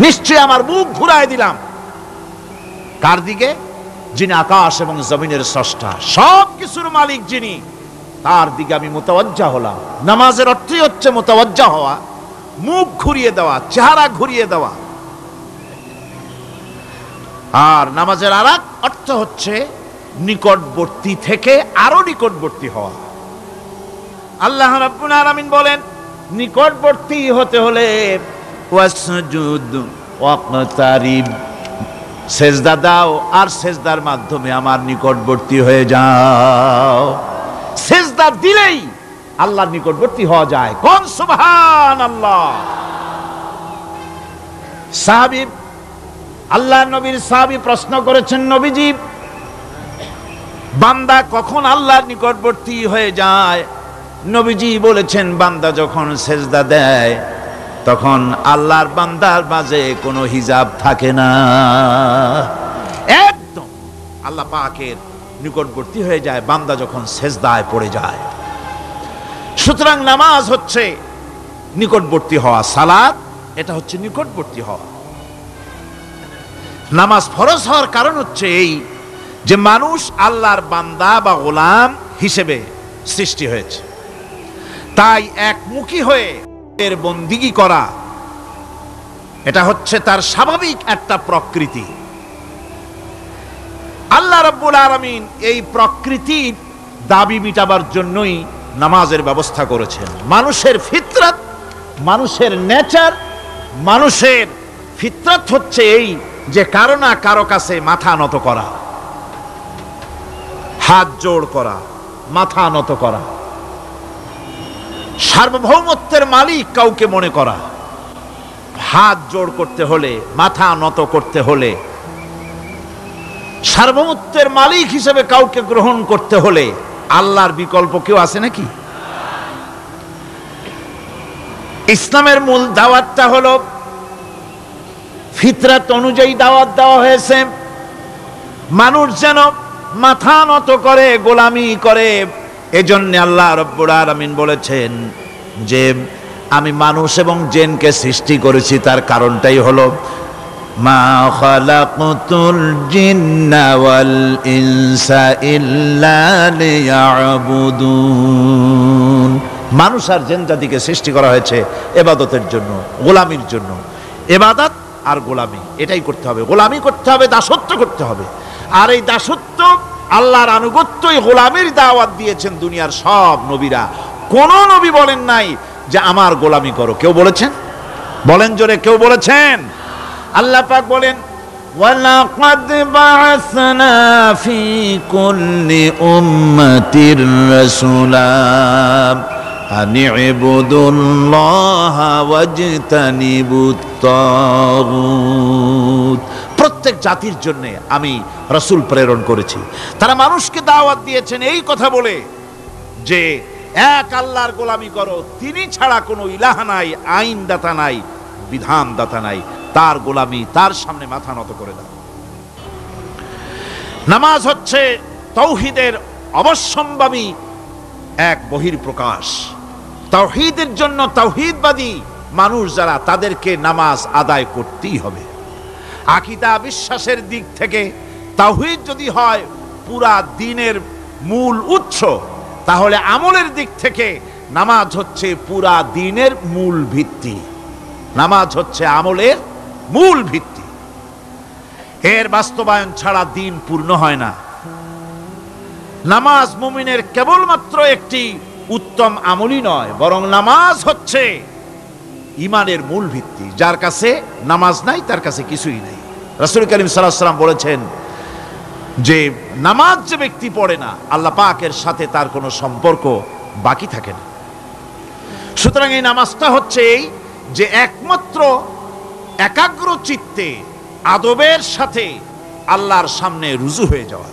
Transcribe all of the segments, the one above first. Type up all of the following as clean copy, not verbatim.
নিশ্চয়ই আমার মুখ ঘুরায় দিলাম কার দিকে? যিনি আকাশ এবং জমিনের স্রষ্টা, সব কিছুর মালিক যিনি, তার দিকে আমি মুতাওয়াজ্জা হলাম। নামাজের অর্থই হচ্ছে মুতাওয়াজ্জা হওয়া, মুখ ঘুরিয়ে দেওয়া, চেহারা ঘুরিয়ে দেওয়া। আর নামাজের আরেক অর্থ হচ্ছে নিকটবর্তী থেকে আরো নিকটবর্তী হওয়া। আল্লাহ রাব্বুল আলামিন বলেন, নিকটবর্তী হতে হলে ওয়াসজুদ ওয়াকতারিব, সেজদা দাও আর সেজদার মাধ্যমে আমার নিকটবর্তী হয়ে যাও। সেজদা দিলেই আল্লাহর নিকটবর্তী হওয়া যায়। কোন সুবহানাল্লাহ। সাহাবী, আল্লাহর নবীর সাহাবী প্রশ্ন করেছেন, নবীজি বান্দা কখন আল্লাহর নিকটবর্তী হয়ে যায়? নবীজি বলেছেন, বান্দা যখন সেজদা দেয় তখন আল্লাহর বান্দার মাঝে কোনো হিজাব থাকে না, একদম আল্লাহ পাকের নিকটবর্তী হয়ে যায় বান্দা যখন সেজদায় পড়ে যায়। সুতরাং নামাজ হচ্ছে নিকটবর্তী হওয়া, সালাত এটা হচ্ছে নিকটবর্তী হওয়া। নামাজ ফরজ হওয়ার কারণ হচ্ছে এই যে মানুষ আল্লাহর বান্দা বা গোলাম হিসেবে সৃষ্টি হয়েছে, তাই একমুখী হয়ে এর বন্দিগি করা এটা হচ্ছে তার স্বাভাবিক একটা প্রকৃতি। আল্লাহ রাব্বুল আলামিন এই প্রকৃতির দাবি মিটাবার জন্যই নামাজের ব্যবস্থা করেছেন। মানুষের ফিতরাত, মানুষের নেচার, মানুষের ফিতরাত হচ্ছে এই যে কারো না কারো কাছে মাথা নত করা, হাত জোড় করা, মাথা নত করা, সার্বভৌমত্বের মালিক কাউকে মনে করা। হাত জোড় করতে হলে, মাথা নত করতে হলে, সার্বভৌমত্বের মালিক হিসেবে কাউকে গ্রহণ করতে হলে আল্লাহর বিকল্প কেউ আছে নাকি? ইসলামের মূল দাওয়াতটা হলো ফিতরাত অনুযায়ী দাওয়াত দেওয়া হয়েছে, মানুষ যেন মাথা নত করে, গোলামি করে। এজন্য আল্লাহ রাব্বুল আলামিন বলেছেন যে আমি মানুষ এবং জিনকে সৃষ্টি করেছি, তার কারণটাই হলো মা খালাকতুল জিন্না ওয়াল ইনসা ইল্লা লিয়াবুদুন। মানুষ আর জিন জাতিকে সৃষ্টি করা হয়েছে ইবাদতের জন্য, গোলামির জন্য। ইবাদত আর গোলামি এটাই করতে হবে, গোলামি করতে হবে, দাসত্ব করতে হবে। আর এই দাসত্ব, আল্লাহর আনুগত্যই গোলামির দাওয়াত দিয়েছেন দুনিয়ার সব নবীরা। কোন নবী বলেন নাই যে আমার গোলামি করো। কেউ বলেছেন? বলেন জোরে, কেউ বলেছেন? আল্লাহ পাক বলেন, ওয়ালাকাদ বা'আসনা ফি কুল্লি উম্মাতির রাসূলা আন ইবুদুল্লাহা ওয়াজতানিবুত তাগুত। প্রত্যেক জাতির জন্য আমি রাসূল প্রেরণ করেছি, তারা মানুষকে দাওয়াত দিয়েছেন এই কথা বলে যে এক আল্লাহর গোলামি করো, তিনি ছাড়া কোনো ইলাহ নাই, আইনদাতা নাই, বিধানদাতা নাই, তার গোলামি, তার সামনে মাথা নত করে দাও। নামাজ হচ্ছে তাওহীদের অবশ্যম্ভাবী এক বহির্প্রকাশ। তাওহীদের জন্য তাওহীদবাদী মানুষ যারা, তাদেরকে নামাজ আদায় করতেই হবে। আকীদা বিশ্বাসের দিক থেকে তাওহীদ যদি হয় পুরা দ্বীনের মূল উৎস, তাহলে আমলের দিক থেকে নামাজ হচ্ছে পুরা দ্বীনের মূল ভিত্তি। নামাজ হচ্ছে আমলের মূল ভিত্তি, এর বাস্তবায়ন ছাড়া দ্বীন পূর্ণ হয় না। নামাজ মুমিনের কেবলমাত্র একটি উত্তম আমলই নয়, বরং নামাজ হচ্ছে ঈমানের মূল ভিত্তি। যার কাছে নামাজ নাই তার কাছে কিছুই নাই। রাসূল করিম সাল্লাল্লাহু আলাইহি ওয়াসাল্লাম বলেছেন যে নামাজ যে ব্যক্তি পড়ে না, আল্লাহ পাকের সাথে তার কোনো সম্পর্ক বাকি থাকে না। সুতরাং এই নামাজটা হচ্ছে এই যে একমাত্র একাগ্র চিত্তে আদবের সাথে আল্লাহর সামনে রুজু হয়ে যাওয়া।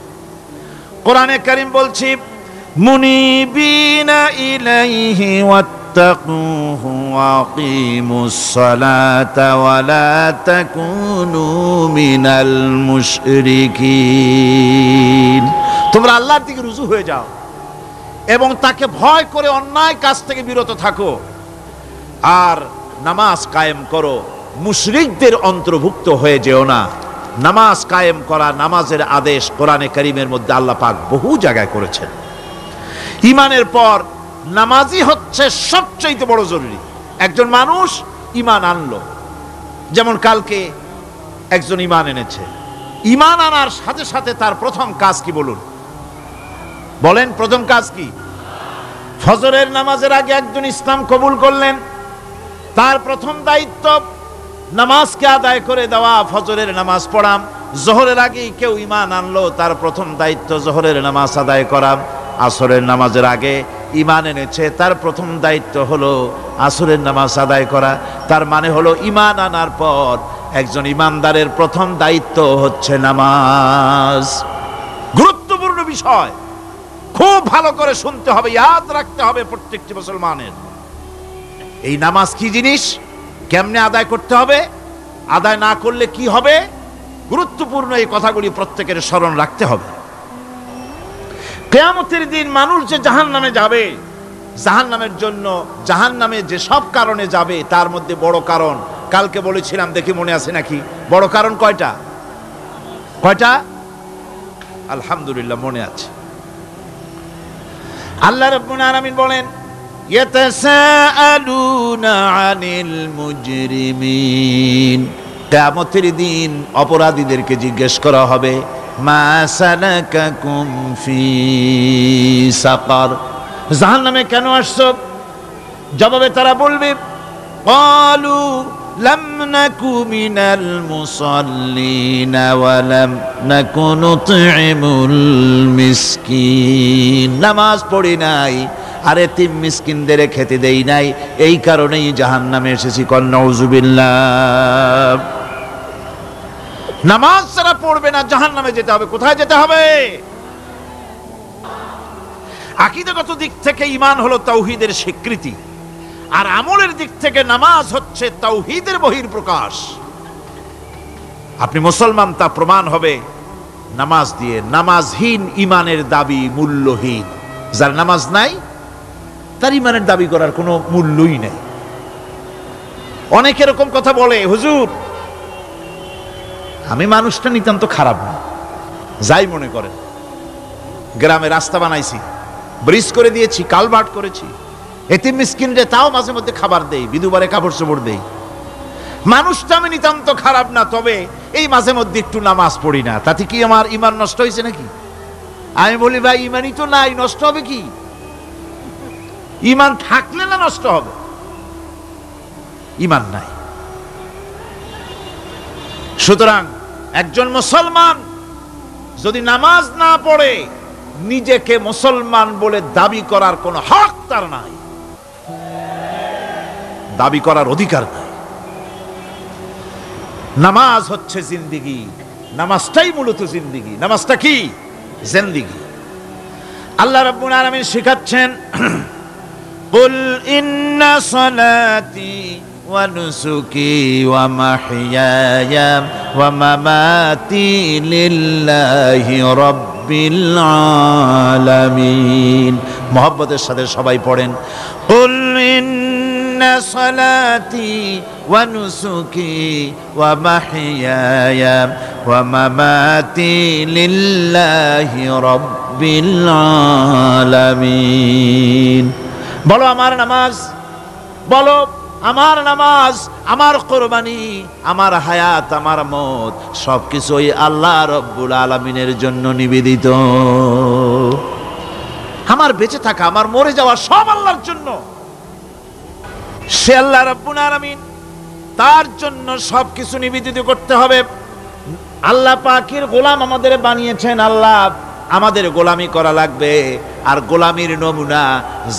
কোরআনে কারীম বলছে, মুনিবিনা ইলাইহি ওয়াত্তাকুহু ওয়াকিমুস সালাতা ওয়ালা তাকুনু মিনাল মুশরিকিন। তোমরা আল্লাহর দিকে রুজু হয়ে যাও এবং তাকে ভয় করে অন্যায় কাজ থেকে বিরত থাকো, আর নামাজ কায়েম করো, মুশরিকদের অন্তর্ভুক্ত হয়ে যেও না। নামাজ কায়েম করা, নামাজের আদেশ কোরআনে কারীমের মধ্যে আল্লাহ পাক বহু জায়গায় করেছেন। ঈমানের পর নামাজই হচ্ছে সবচেয়ে বড় জরুরি। একজন মানুষ ঈমান আনলো, যেমন কালকে একজন ঈমান এনেছে, ঈমান আনার সাথে সাথে তার প্রথম কাজ কি বলুন? বলেন প্রথম কাজ কি? ফজরের নামাজের আগে একজন ইসলাম কবুল করলেন, তার প্রথম দায়িত্ব নামাজকে আদায় করে দেওয়া, ফজরের নামাজ পড়াম। জোহরের আগে কেউ ঈমান আনলো, তার প্রথম দায়িত্ব জোহরের নামাজ আদায় করা। আসরের নামাজের আগে ঈমান এনেছে, তার প্রথম দায়িত্ব হলো আসরের নামাজ আদায় করা। তার মানে হলো ঈমান আনার পর একজন ঈমানদারের প্রথম দায়িত্ব হচ্ছে নামাজ। গুরুত্বপূর্ণ বিষয়, খুব ভালো করে শুনতে হবে, ইয়াদ রাখতে হবে প্রত্যেকটি মুসলমানের। এই নামাজ কি জিনিস, কেমনে আদায় করতে হবে, আদায় না করলে কি হবে, গুরুত্বপূর্ণ এই কথাগুলি প্রত্যেকের স্মরণ রাখতে হবে। কিয়ামতের দিন মানুষ যে জাহান্নামে যাবে, জাহান্নামের জন্য, জাহান্নামে যে সব কারণে যাবে তার মধ্যে বড় কারণ কালকে বলেছিলাম, দেখি মনে আছে নাকি? বড় কারণ কয়টা? কয়টা? আলহামদুলিল্লাহ মনে আছে। আল্লাহ রাব্বুল আলামিন বলেন, ইয়াতাসাআলুনা আনিল মুজরিমিন, কিয়ামতের দিন অপরাধীদেরকে জিজ্ঞেস করা হবে, মা সালাকাকুম ফি সাকার, জাহান্নামে কেন আসছো? জবাবে তারা বলবে, ক্বালু লাম নাকু মিনাল মুসাল্লিন ওয়া লাম নাকু নুতঈমুল মিসকিন, নামাজ পড়ি নাই আর এতিম মিসকিনদের খেতে দেই নাই, এই কারণেই জাহান্নামে এসেছি। কল নাউযুবিল্লাহ। নামাজ যারা পড়বে না জাহান্নামে যেতে হবে। কোথায় যেতে হবে? আকীদাগত দিক থেকে ঈমান হলো তাওহীদের স্বীকৃতি, আর আমলের দিক থেকে নামাজ হচ্ছে তাওহীদের বহিঃপ্রকাশ। আপনি মুসলমান তা প্রমাণ হবে নামাজ দিয়ে। নামাজহীন ঈমানের দাবি মূল্যহীন। যার নামাজ নাই তার ঈমানের দাবি করার কোনো মূল্যই নেই। অনেক এরকম কথা বলে, হুজুর আমি মানুষটা নিতান্ত খারাপ না, যাই মনে করেন, গ্রামে রাস্তা বানাইছি, ব্রিজ করে দিয়েছি, কালভার্ট করেছি, এতিম মিসকিনরে তাও মাঝে মধ্যে খাবার দেই, বিধবারে কাপড় চোপড় দেই, মানুষটা আমি নিতান্ত খারাপ না, তবে এই মাঝে মধ্যে একটু নামাজ পড়ি না, তাতে কি আমার ঈমান নষ্ট হয়েছে নাকি? আমি বলি, ভাই ঈমানই তো নাই, নষ্ট হবে কি? ঈমান থাকলে না নষ্ট হবে? ঈমান নাই। সুতরাং একজন মুসলমান যদি নামাজ না পড়ে, নিজেকে মুসলমান বলে দাবি করার কোনো হক তার নাই, দাবি করার অধিকার নাই। নামাজ হচ্ছে জিন্দেগি, নামাজটাই মূলত জিন্দেগি। নামাজটা কি? জিন্দেগি। আল্লাহ রাব্বুল আলামিন শিখাচ্ছেন, কুল ইন্না সালাতি ওয়া নুসুকি ওয়া মাহইয়ায়া ওয়া মামাতি লিল্লাহি রাব্বিল আলামিন। মুহাব্বতের সাথে সবাই পড়েন, কুল ইন্না সালাতি ওয়া নুসুকি ওয়া মাহইয়ায়া ওয়া মামাতি লিল্লাহি রাব্বিল আলামিন। বলো আমার নামাজ, বলো আমার নামাজ, আমার কোরবানি, আমার হায়াত, আমার মত সবকিছু ওই আল্লাহ রব্বুল আলামিনের জন্য নিবেদিত। আমার বেঁচে থাকা, আমার মরে যাওয়া সব আল্লাহর জন্য। সে আল্লাহ রব্বুল আলামিন, তার জন্য সবকিছু নিবেদিত করতে হবে। আল্লাহ পাকের গোলাম আমাদের বানিয়েছেন, আল্লাহ আমাদের গোলামি করা লাগবে। আর গোলামির নমুনা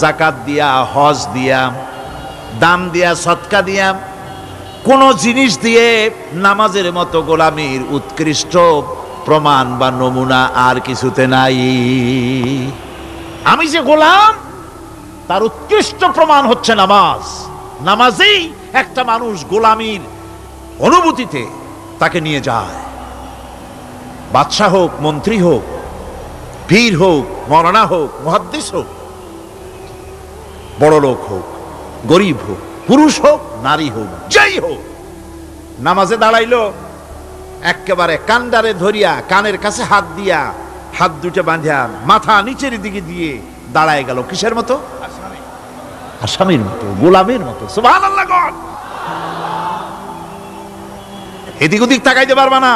যাকাত দিয়া, হজ দিয়া, দান দিয়া, সদকা দিয়া, কোন জিনিস দিয়ে নামাজের মতো গোলামির উৎকৃষ্ট প্রমাণ বা নমুনা আর কিছুতে নাই। আমি যে গোলাম তার উৎকৃষ্ট প্রমাণ হচ্ছে নামাজ। নামাজেই একটা মানুষ গোলামির অনুভূতিতে তাকে নিয়ে যায়। বাদশাহ হোক, মন্ত্রী হোক, পীর হোক, মৌলানা হোক, মুহাদ্দিস হোক, বড় লোক হোক, গরিব হোক, পুরুষ হোক, নারী হোক, যেই হোক, নামাজে দাঁড়াইলো, একেবারে কান্ডারে ধরিয়া কানের কাছে হাত দিয়া, হাত দুটো বাঁধিয়া মাথা নিচের দিকে দিয়ে দাঁড়ায় গেল। কিসের মতো? আসামির মতো, গোলামের মতো। সুবহানাল্লাহ। এদিক ওদিক তাকাইতে পারবা না,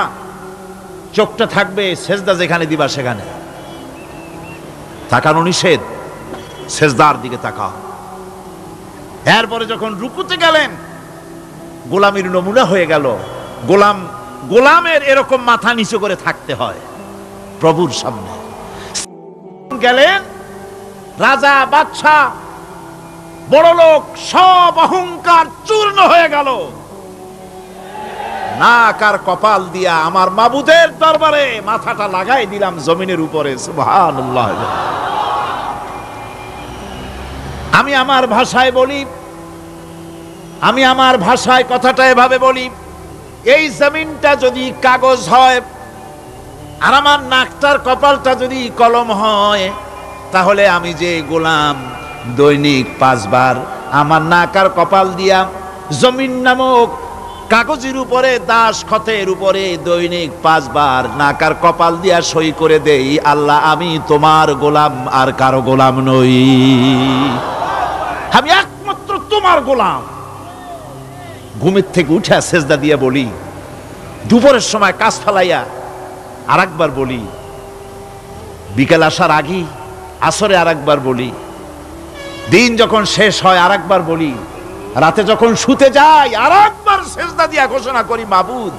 চোখটা থাকবে সেজদা যেখানে দিবা সেখানে। তাকানো নিষেধ, সেজদার দিকে তাকাও। এরপরে যখন রুকুতে গেলেন, গোলামির নমুনা হয়ে গেল। গোলামের এরকম মাথা নিচু করে থাকতে হয় প্রভুর সামনে। গেলেন রাজা, বাদশা, বড় লোক, সব অহংকার চূর্ণ হয়ে গেল। নাক আর কপাল দিয়া আমার মাবুদের দরবারে মাথাটা লাগাই দিলাম জমিনের উপরে। সুবহানাল্লাহ। আমি আমার ভাষায় বলি, আমি আমার ভাষায় কথাটা এভাবে বলি, এই জমিনটা যদি কাগজ হয় আর আমার নাকটার কপালটা যদি কলম হয়, তাহলে আমি যে গোলাম দৈনিক 5 বার আমার নাক আর কপাল দিয়া জমিন নামক কাগজের উপরে, দাস খতের উপরে দৈনিক 5 বার নাক আর কপাল দিয়া সই করে দেই, আল্লাহ আমি তোমার গোলাম আর কারো গোলাম নই, আমি একমাত্র তোমার গোলাম। ঘুমের থেকে উঠে সেজদা দিয়ে বলি, দুপুরের সময় কাজ ফেলাইয়া আর একবার বলি, বিকেল আসার আগে আসরে আর একবার বলি, দিন যখন শেষ হয় আর একবার বলি, রাতে যখন শুতে যাই আর একবার সেজদা দিয়া ঘোষণা করি, মাবুদ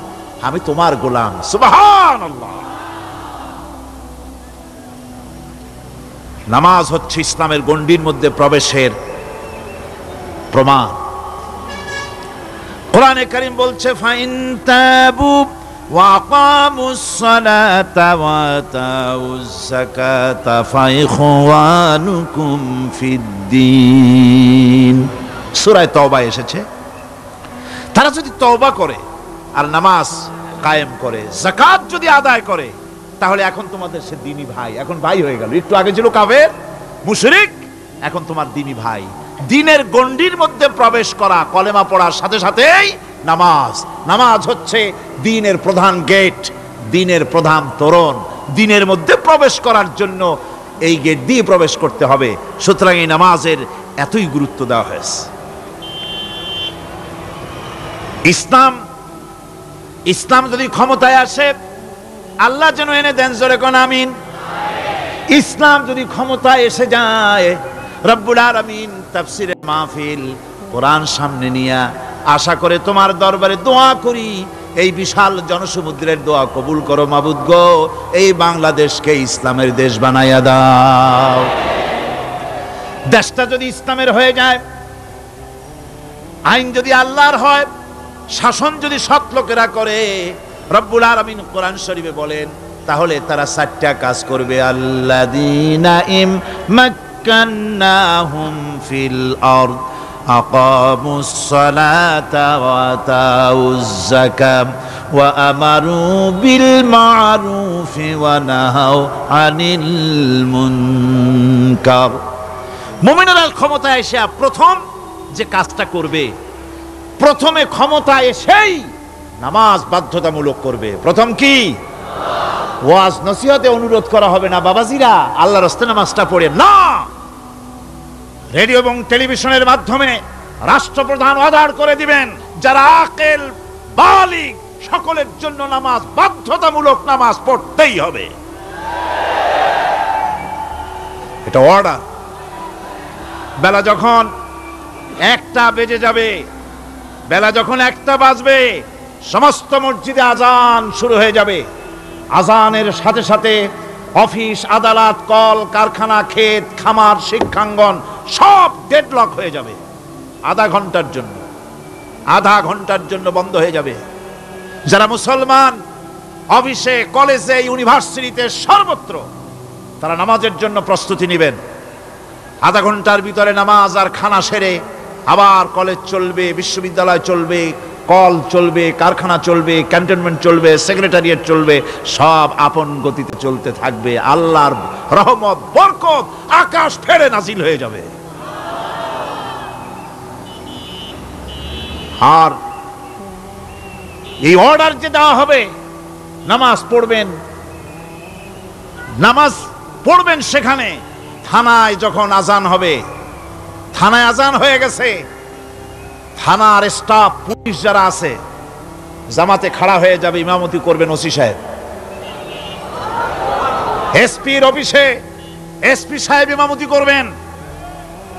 আমি তোমার গোলাম। সুবহানাল্লাহ। নামাজ হচ্ছে ইসলামের গণ্ডির মধ্যে প্রবেশের প্রমাণ। কোরআনে কারীম বলছে, ফাইন তাবু ওয়া আকামুস সালাতা ওয়া আতাউজ যাকাতা ফাইখওয়ানুকুম ফিদ্দীন। সূরা তওবা এসেছে, তারা যদি তওবা করে আর নামাজ কায়েম করে, যাকাত যদি আদায় করে, তাহলে এখন তোমাদের সে দ্বীনি ভাই, এখন ভাই হয়ে গেল। একটু আগে ছিল কাফের মুশরিক, এখন তোমার দ্বীনি ভাই। দ্বীনের গণ্ডির মধ্যে প্রবেশ করা, কলেমা পড়ার সাথে সাথেই নামাজ। নামাজ হচ্ছে দ্বীনের প্রধান গেট, দ্বীনের প্রধান তোরণ। দ্বীনের মধ্যে প্রবেশ করার জন্য এই গেট দিয়ে প্রবেশ করতে হবে। সুতরাং এই নামাজের এতই গুরুত্ব দেওয়া হয়েছে। ইসলাম যদি ক্ষমতায় আসে, আল্লাহ যেন এনে দেন, জোরে কোন আমিন। ইসলাম যদি ক্ষমতায় এসে যায়, রব্বুল আলামিন তাফসীরের মাহফিল, কোরআন সামনে নিয়া আশা করে তোমার দরবারে দোয়া করি, এই বিশাল জনসমুদ্রের দোয়া কবুল করো মাবুদ গো, এই বাংলাদেশকে ইসলামের দেশ বানাইয়া দাও। দেশটা যদি ইসলামের হয়ে যায়, আইন যদি আল্লাহর হয়, শাসন যদি সৎ লোকেরা করে, রব্বুল আলামিন কোরআন শরীফে বলেন, তাহলে তারা 4টা কাজ করবে। আল্লাযীনা মাক্কান্নাহুম ফিল আরদ আকামুস সালাতা ওয়া আতাউজ যাকাত ওয়া আমারু বিল মা'রুফি ওয়া নাহাউ আনিল মুনকার। মুমিনেরা ক্ষমতায় এসে প্রথম যে কাজটা করবে, প্রথমে ক্ষমতায় এসেই নামাজ বাধ্যতামূলক করবে। প্রথম কি? ওয়াজ নসিহতে অনুরোধ করা হবে না, বাবাজিরা আল্লাহর রাস্তায় নামাজটা পড়ে না। রেডিও এবং টেলিভিশনের মাধ্যমে রাষ্ট্রপ্রধান অর্ডার করে দিবেন, যারা আকেল বালিগ সকলের জন্য নামাজ বাধ্যতামূলক, নামাজ পড়তেই হবে, এটা অর্ডার। বেলা যখন 1টা বেজে যাবে, বেলা যখন 1টা বাজবে, সমস্ত মসজিদে আজান শুরু হয়ে যাবে। আজানের সাথে সাথে অফিস, আদালত, কল কারখানা, ক্ষেত খামার, শিক্ষাঙ্গন সব ডেডলক হয়ে যাবে। আধা ঘন্টার জন্য বন্ধ হয়ে যাবে। যারা মুসলমান অফিসে, কলেজে, ইউনিভার্সিটিতে, সর্বত্র তারা নামাজের জন্য প্রস্তুতি নেবেন। আধা ঘন্টার ভিতরে নামাজ আর খানা সেরে আবার কলেজ চলবে, বিশ্ববিদ্যালয় চলবে, কল চলবে, কারখানা চলবে, ক্যান্টনমেন্ট চলবে, সেক্রেটারিয়েট চলবে, সব আপন গতিতে চলতে থাকবে। আল্লাহর রহমত, বরকত আকাশ ফেরে নাজিল হয়ে যাবে। আর এই অর্ডার যে দেওয়া হবে, নামাজ পড়বেন, নামাজ পড়বেন সেখানে। থানায় যখন আজান হবে, থানায় আজান হয়ে গেছে, থানার স্টাফ পুলিশ যারা আছে জামাতে খাড়া হয়ে যাবে, ইমামতি করবেন ওসি সাহেব। এসপির অফিসে এসপি সাহেব ইমামতি করবেন,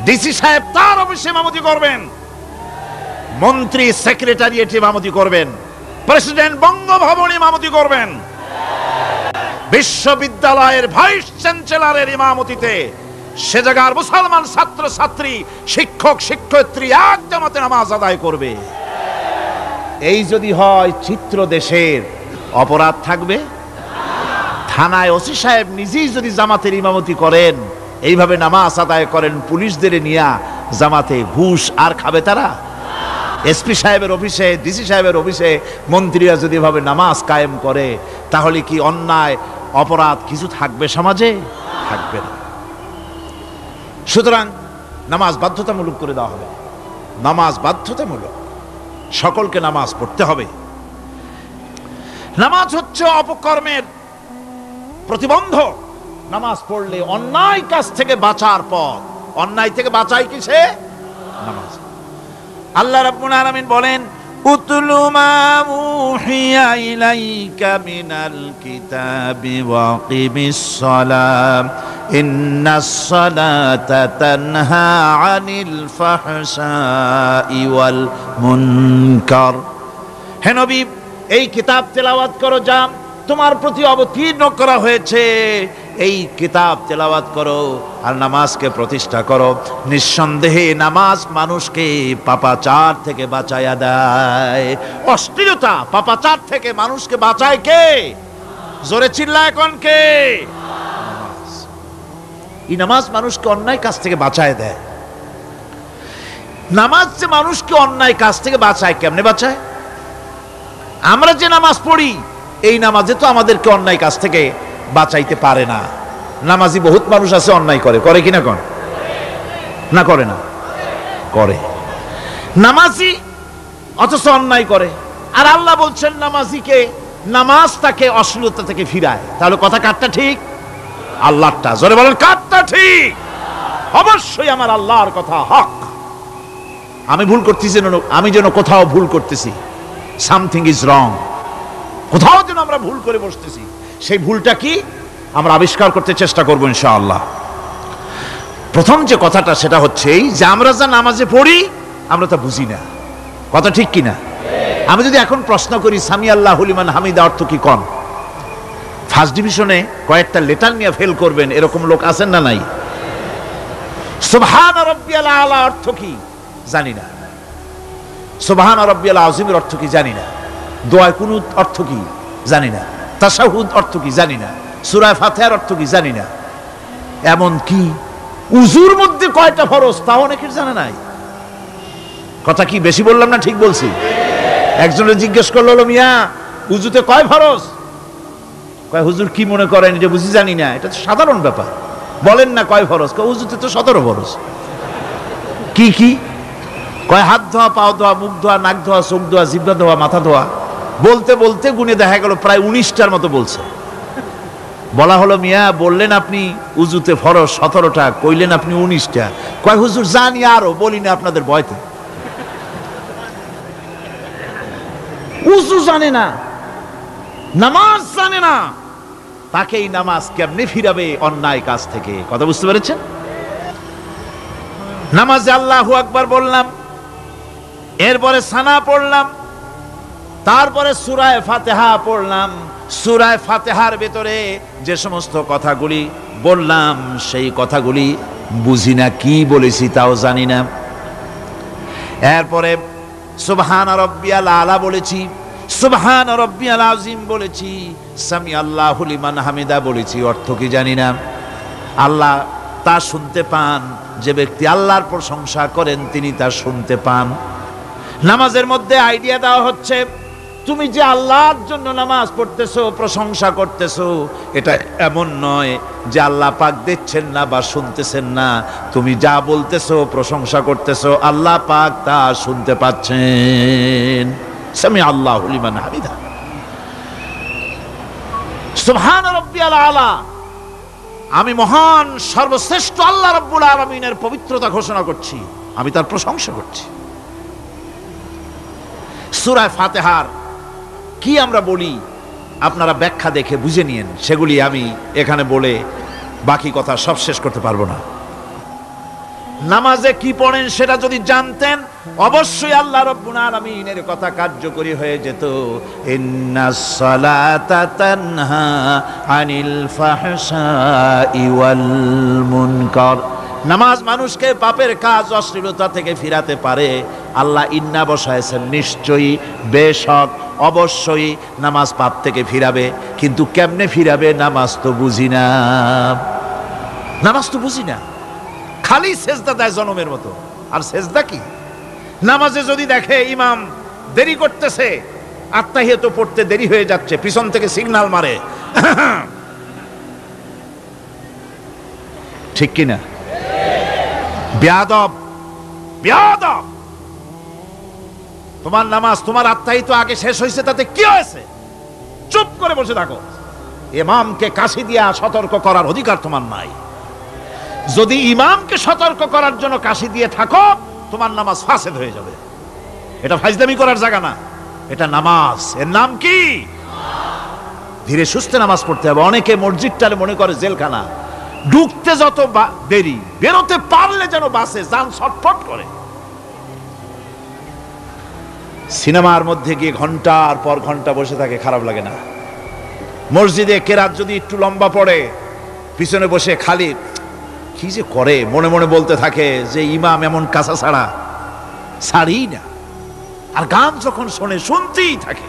ডিসি সাহেব তার অফিসে ইমামতি করবেন, মন্ত্রী সেক্রেটারিয়েট ইমামতি করবেন, প্রেসিডেন্ট বঙ্গভবন ইমামতি করবেন, বিশ্ববিদ্যালয়ের ভাইস চ্যান্সেলরের ইমামতিতে সে জায়গার মুসলমান ছাত্র ছাত্রী, শিক্ষক শিক্ষয়িত্রী এক জামাতে নামাজ আদায় করবে। এই যদি হয় চিত্র দেশের, অপরাধ থাকবে? থানায় ওসি সাহেব নিজেই যদি জামাতের ইমামতি করেন, এইভাবে নামাজ আদায় করেন পুলিশদের নিয়ে জামাতে, ঘুষ আর খাবে তারা? এসপি সাহেবের অফিসে, ডিসি সাহেবের অফিসে মন্ত্রীরা যদি এভাবে নামাজ কায়েম করে, তাহলে কি অন্যায় অপরাধ কিছু থাকবে সমাজে? থাকবে না। সুতরাং নামাজ বাধ্যতামূলক করে দেওয়া হবে। নামাজ বাধ্যতামূলক, সকলকে নামাজ পড়তে হবে। নামাজ হচ্ছে অপকর্মের প্রতিবন্ধক। নামাজ পড়লে অন্যায় কাজ থেকে বাঁচার পথ। অন্যায় থেকে বাঁচায় কিসে? নামাজ। আল্লাহ রাব্বুল আলামিন বলেন, উতলু মা উহিয়া ইলাইকা মিনাল কিতাবি ওয়া কিমিস সালাম ইন্নাস সালাতা তানহা আনিল ফাহশাই ওয়াল মুনকার। হে নবী, এই কিতাব তেলাওয়াত করো, যা তোমার প্রতি অবতীর্ণ করা হয়েছে, এই কিতাব তেলাওয়াত করো আর নামাজকে প্রতিষ্ঠা করো। নিঃসন্দেহে নামাজ মানুষকে পাপাচার থেকে বাঁচায়া দেয়। অশ্লীলতা, পাপাচার থেকে মানুষকে বাঁচায় কে? জোরে চিল্লায় কোন কে? নামাজ। এই নামাজ মানুষকে অন্যায় কাজ থেকে বাঁচায় দেয়। নামাজ যে মানুষকে অন্যায় কাজ থেকে বাঁচায়, কেমনে বাঁচায়? আমরা যে নামাজ পড়ি, এই নামাজে তো আমাদেরকে অন্যায় কাজ থেকে বাঁচাইতে পারে না। নামাজি বহুত মানুষ আছে অন্যায় করে, করে কিনা কোন? না করে না? করে। নামাজি অথচ অন্যায় করে। আর আল্লাহ বলছেন নামাজিকে, নামাজ তাকে অশ্লীলতা থেকে ফিরায়। তাহলে কথা কারটা ঠিক? আল্লাহরটা। জোরে বলেন, কারটা ঠিক? অবশ্যই আমার আল্লাহর কথা হক। আমি ভুল করতেছি, আমি যেন কোথাও ভুল করতেছি, সামথিং ইজ রং, কোথাও যেন আমরা ভুল করে বসতেছি, সেই ভুলটা কি আমরা আবিষ্কার করতে চেষ্টা করবো ইনশাআল্লাহ। প্রথম যে কথাটা সেটা হচ্ছে এই যে আমরা যা নামাজে পড়ি আমরা তা বুঝি না। কথা ঠিক কিনা? আমি যদি এখন প্রশ্ন করি সামি আল্লাহু লিমান হামিদা অর্থ কি কোন? ফার্স্ট ডিভিশনে কয়েকটা লেটার নিয়ে ফেল করবেন এরকম লোক আছেন না নাই? সুবহান রাব্বিয়াল আলা অর্থ কি জানি না, সুবহান রাব্বিয়াল আযীমের অর্থ কি জানি না, দোয়া কুনুত অর্থ কি জানি না, তাশাহুদ অর্থ কি জানি না, সূরা ফাতিহার অর্থ কি জানি না। এমন কি উযুর মধ্যে কয়টা ফরজ তাও অনেকের জানা নাই। কথা কি বেশি বললাম না ঠিক বলছি? একজনে জিজ্ঞেস করলো, মিয়া উযুতে কয় ফরজ? কয় হুজুর কি মনে করেন এটা বুঝি জানি না, এটা তো সাধারণ ব্যাপার, বলেন না কয় ফরজ? কয় উযুতে তো 17 ফরজ। কি কি? কয় হাত ধোয়া, পাও ধোয়া, মুখ ধোয়া, নাক ধোয়া, চোখ ধোয়া, জিহ্বা ধোয়া, মাথা ধোয়া। বলতে বলতে গুনে দেখা গেল প্রায় 19টার মতো বলছে। বলা হলো, মিয়া বললেন আপনি উযুতে ফরজ 17টা, কইলেন আপনি 19টা। কয় হুজুর জানি আরো, বলি না আপনাদের ভয়তে। উযু জানে না, নামাজ জানে না, তাকে এই নামাজ কেমনে ফিরাবে অন্যায় কাজ থেকে? কথা বুঝতে পেরেছেন? নামাজে আল্লাহু আকবার বললাম, এরপরে সানা পড়লাম, তারপরে সূরা ফাতিহা পড়লাম। সূরা ফাতিহার ভেতরে যে সমস্ত কথাগুলি বললাম সেই কথাগুলি বুঝি না, কি বলেছি তাও জানি না। এরপরে সুবহান রাব্বিয়াল আলা বলেছি, সুবহান রাব্বিয়াল আযীম বলেছি, সামি আল্লাহু লিমান হামিদা বলেছি, অর্থ কি জানি না। আল্লাহ তা শুনতে পান, যে ব্যক্তি আল্লাহর প্রশংসা করেন তিনি তা শুনতে পান। নামাজের মধ্যে আইডিয়া দেওয়া হচ্ছে, তুমি যে আল্লাহর জন্য নামাজ পড়তেছো, প্রশংসা করতেছো, এটা এমন নয় যে আল্লাহ পাক দেখছেন না বা শুনতেছেন না। তুমি যা বলতেছো, প্রশংসা করতেছো, আল্লাহ পাক তা শুনতে পাচ্ছেন। সামি আল্লাহু লিমান হামিদা। সুবহান রাব্বিয়াল আলা, আমি মহান সর্বশ্রেষ্ঠ আল্লাহ রাব্বুল আলামিনের পবিত্রতা ঘোষণা করছি, আমি তার প্রশংসা করছি। সূরা ফাতিহার কি আমরা বলি আপনারা ব্যাখ্যা দেখে বুঝে নিয়েন, সেগুলি আমি এখানে বলে বাকি কথা সব শেষ করতে পারবো না। নামাজে কি পড়েন সেটা যদি জানতেন অবশ্যই আল্লাহ রাব্বুল আলামিনের কথা কার্যকরী হয়ে যেত। ইন্নাস সালাতা তানহা আনিল ফাহশাই ওয়াল মুনকার, নামাজ মানুষকে পাপের কাজ অশ্লীলতা থেকে ফিরাতে পারে। আল্লাহ ইন্না বসায়ছেন, নিশ্চয়ই, বেশক, অবশ্যই নামাজ পাপ থেকে ফিরাবে। কিন্তু কেমনে ফিরাবে নামাজ তো বুঝি না, নামাজ তো বুঝি না। খালি সেজদা দেয় জনমের মতো, আর সেজদা কি? নামাজে যদি দেখে ইমাম দেরি করতেছে, আত্তাহিয়াত পড়তে দেরি হয়ে যাচ্ছে, পিছন থেকে সিগন্যাল মারে, ঠিক কিনা? বেয়াদব, বেয়াদব। তোমার নামাজ, তোমার আত্তাহিয়াত আগে শেষ হয়েছে, তাতে কি হয়েছে? চুপ করে বসে থাকো। ইমামকে কাশি দিয়া সতর্ক করার অধিকার তোমার নাই। যদি ইমামকে সতর্ক করার জন্য কাশি দিয়ে থাকো, তোমার নামাজ ফাসেদ হয়ে যাবে। এটা ফাজলামি করার জায়গা না, এটা নামাজ। এর নাম কি? ধীরে সুস্থে নামাজ পড়তে হবে। অনেকে মসজিদটারে মনে করে জেলখানা, ঢুকতে যত দেরি, বেরোতে পারলে যেন বাসে যান ছটফট করে। সিনেমার মধ্যে গিয়ে ঘন্টার পর ঘন্টা বসে থাকে, খারাপ লাগে না? মসজিদে কেরাত যদি একটু লম্বা পড়ে, পিছনে বসে খালি কি যে করে মনে মনে বলতে থাকে যে ইমাম এমন কাঁচা ছাড়া ছাড়ি না। আর গান যখন শোনে শুনতেই থাকে,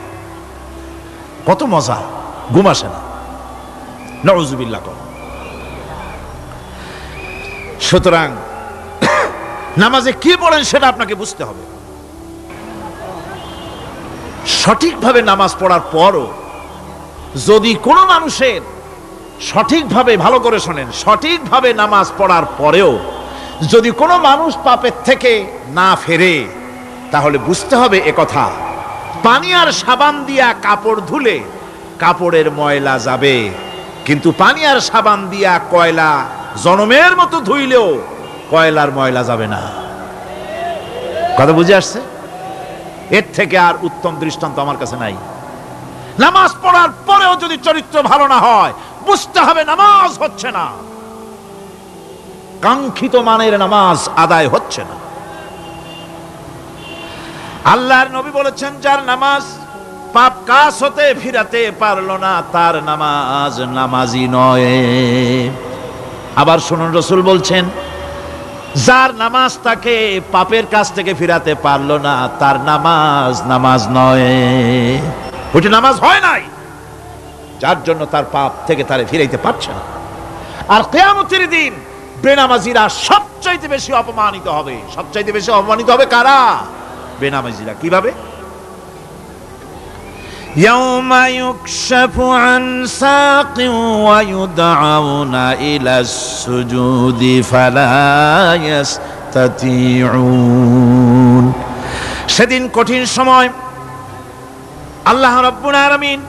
কত মজা, ঘুম আসে না। নাউযুবিল্লাহ। সুতরাং নামাজে কি পড়েন সেটা আপনাকে বুঝতে হবে। সঠিকভাবে নামাজ পড়ার পরও যদি কোনো মানুষের সঠিকভাবে, ভালো করে শোনেন, সঠিকভাবে নামাজ পড়ার পরেও যদি কোনো মানুষ পাপের থেকে না ফেরে, তাহলে বুঝতে হবে একথা, পানি আর সাবান দিয়া কাপড় ধুলে কাপড়ের ময়লা যাবে, কিন্তু পানি আর সাবান দিয়া কয়লা জনমের মতো ধুইলেও কয়লার ময়লা যাবে না। কথা বুঝে আসছে? এর থেকে আর উত্তম দৃষ্টান্ত আমার কাছে নাই। নামাজ পড়ার পরেও যদি চরিত্র ভালো না হয়, বুঝতে হবে নামাজ হচ্ছে না, কাঙ্ক্ষিত মানের নামাজ আদায় হচ্ছে না। আল্লাহর নবী বলেছেন, যার নামাজ পাপ কাজ হতে ফিরাতে পারলো না, তার নামাজ নামাজি নয়। আবার শুনুন, রাসূল বলছেন, যার নামাজ তাকে পাপের কাজ থেকে ফিরাতে পারলো না, তার নামাজ নামাজ নয়। ওইটা নামাজ হয় নাই, যার জন্য তার পাপ থেকে তারে ফিরাইতে পারছে না। আর কিয়ামতের দিন বেনামাজিরা সবচাইতে বেশি অপমানিত হবে। সবচাইতে বেশি অপমানিত হবে কারা? বেনামাজিরা। কিভাবে? ইয়াউমা ইউকশাফু আন সাকিন ওয়া ইউদআউনা ইলাস সুজুদি ফালা ইস্তাতিউন। সেদিন কঠিন সময়, আল্লাহ রাব্বুল আলামিন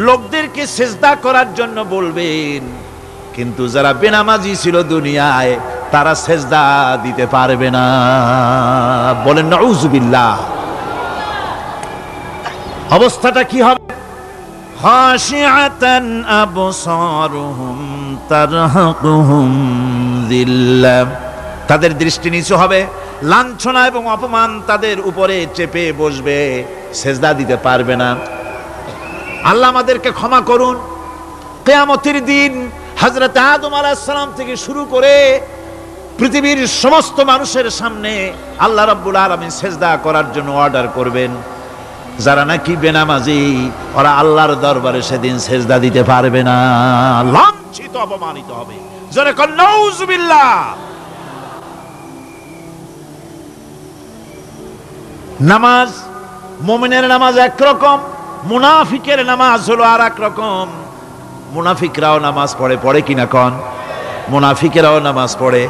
লোকদেরকে সেজদা করার জন্য বলবেন, কিন্তু যারা বেনামাজি ছিল দুনিয়ায়, তারা সেজদা দিতে পারবে না। বলেন নাউযুবিল্লাহ। অবস্থাটা কি হবে? খাশিআতান আবসারুহুম তারহাকুহুম যিল্লাহ, তাদের দৃষ্টি নিচু হবে, লাঞ্ছনা এবং অপমান তাদের উপরে চেপে বসবে, সেজদা দিতে পারবে না। আল্লাহ আমাদেরকে ক্ষমা করুন। কিয়ামতের দিন হযরত আদম আলাইহিস সালাম থেকে শুরু করে পৃথিবীর সমস্ত মানুষের সামনে আল্লাহ রাব্বুল আলামিন সেজদা করার জন্য অর্ডার করবেন। যারা নাকি বেনামাজি, ওরা আল্লাহর দরবারে সেদিন সেজদা দিতে পারবে না, লাঞ্ছিত, অপমানিত হবে। জোরে কর নাউযুবিল্লাহ। নামাজ, মুমিনের নামাজ একরকম, মুনাফিকের নামাজ হলো আর এক রকম। মুনাফিকরাও নামাজ পড়ে, পড়ে কিনা কন? মুনাফিকেরাও নামাজ পড়ে।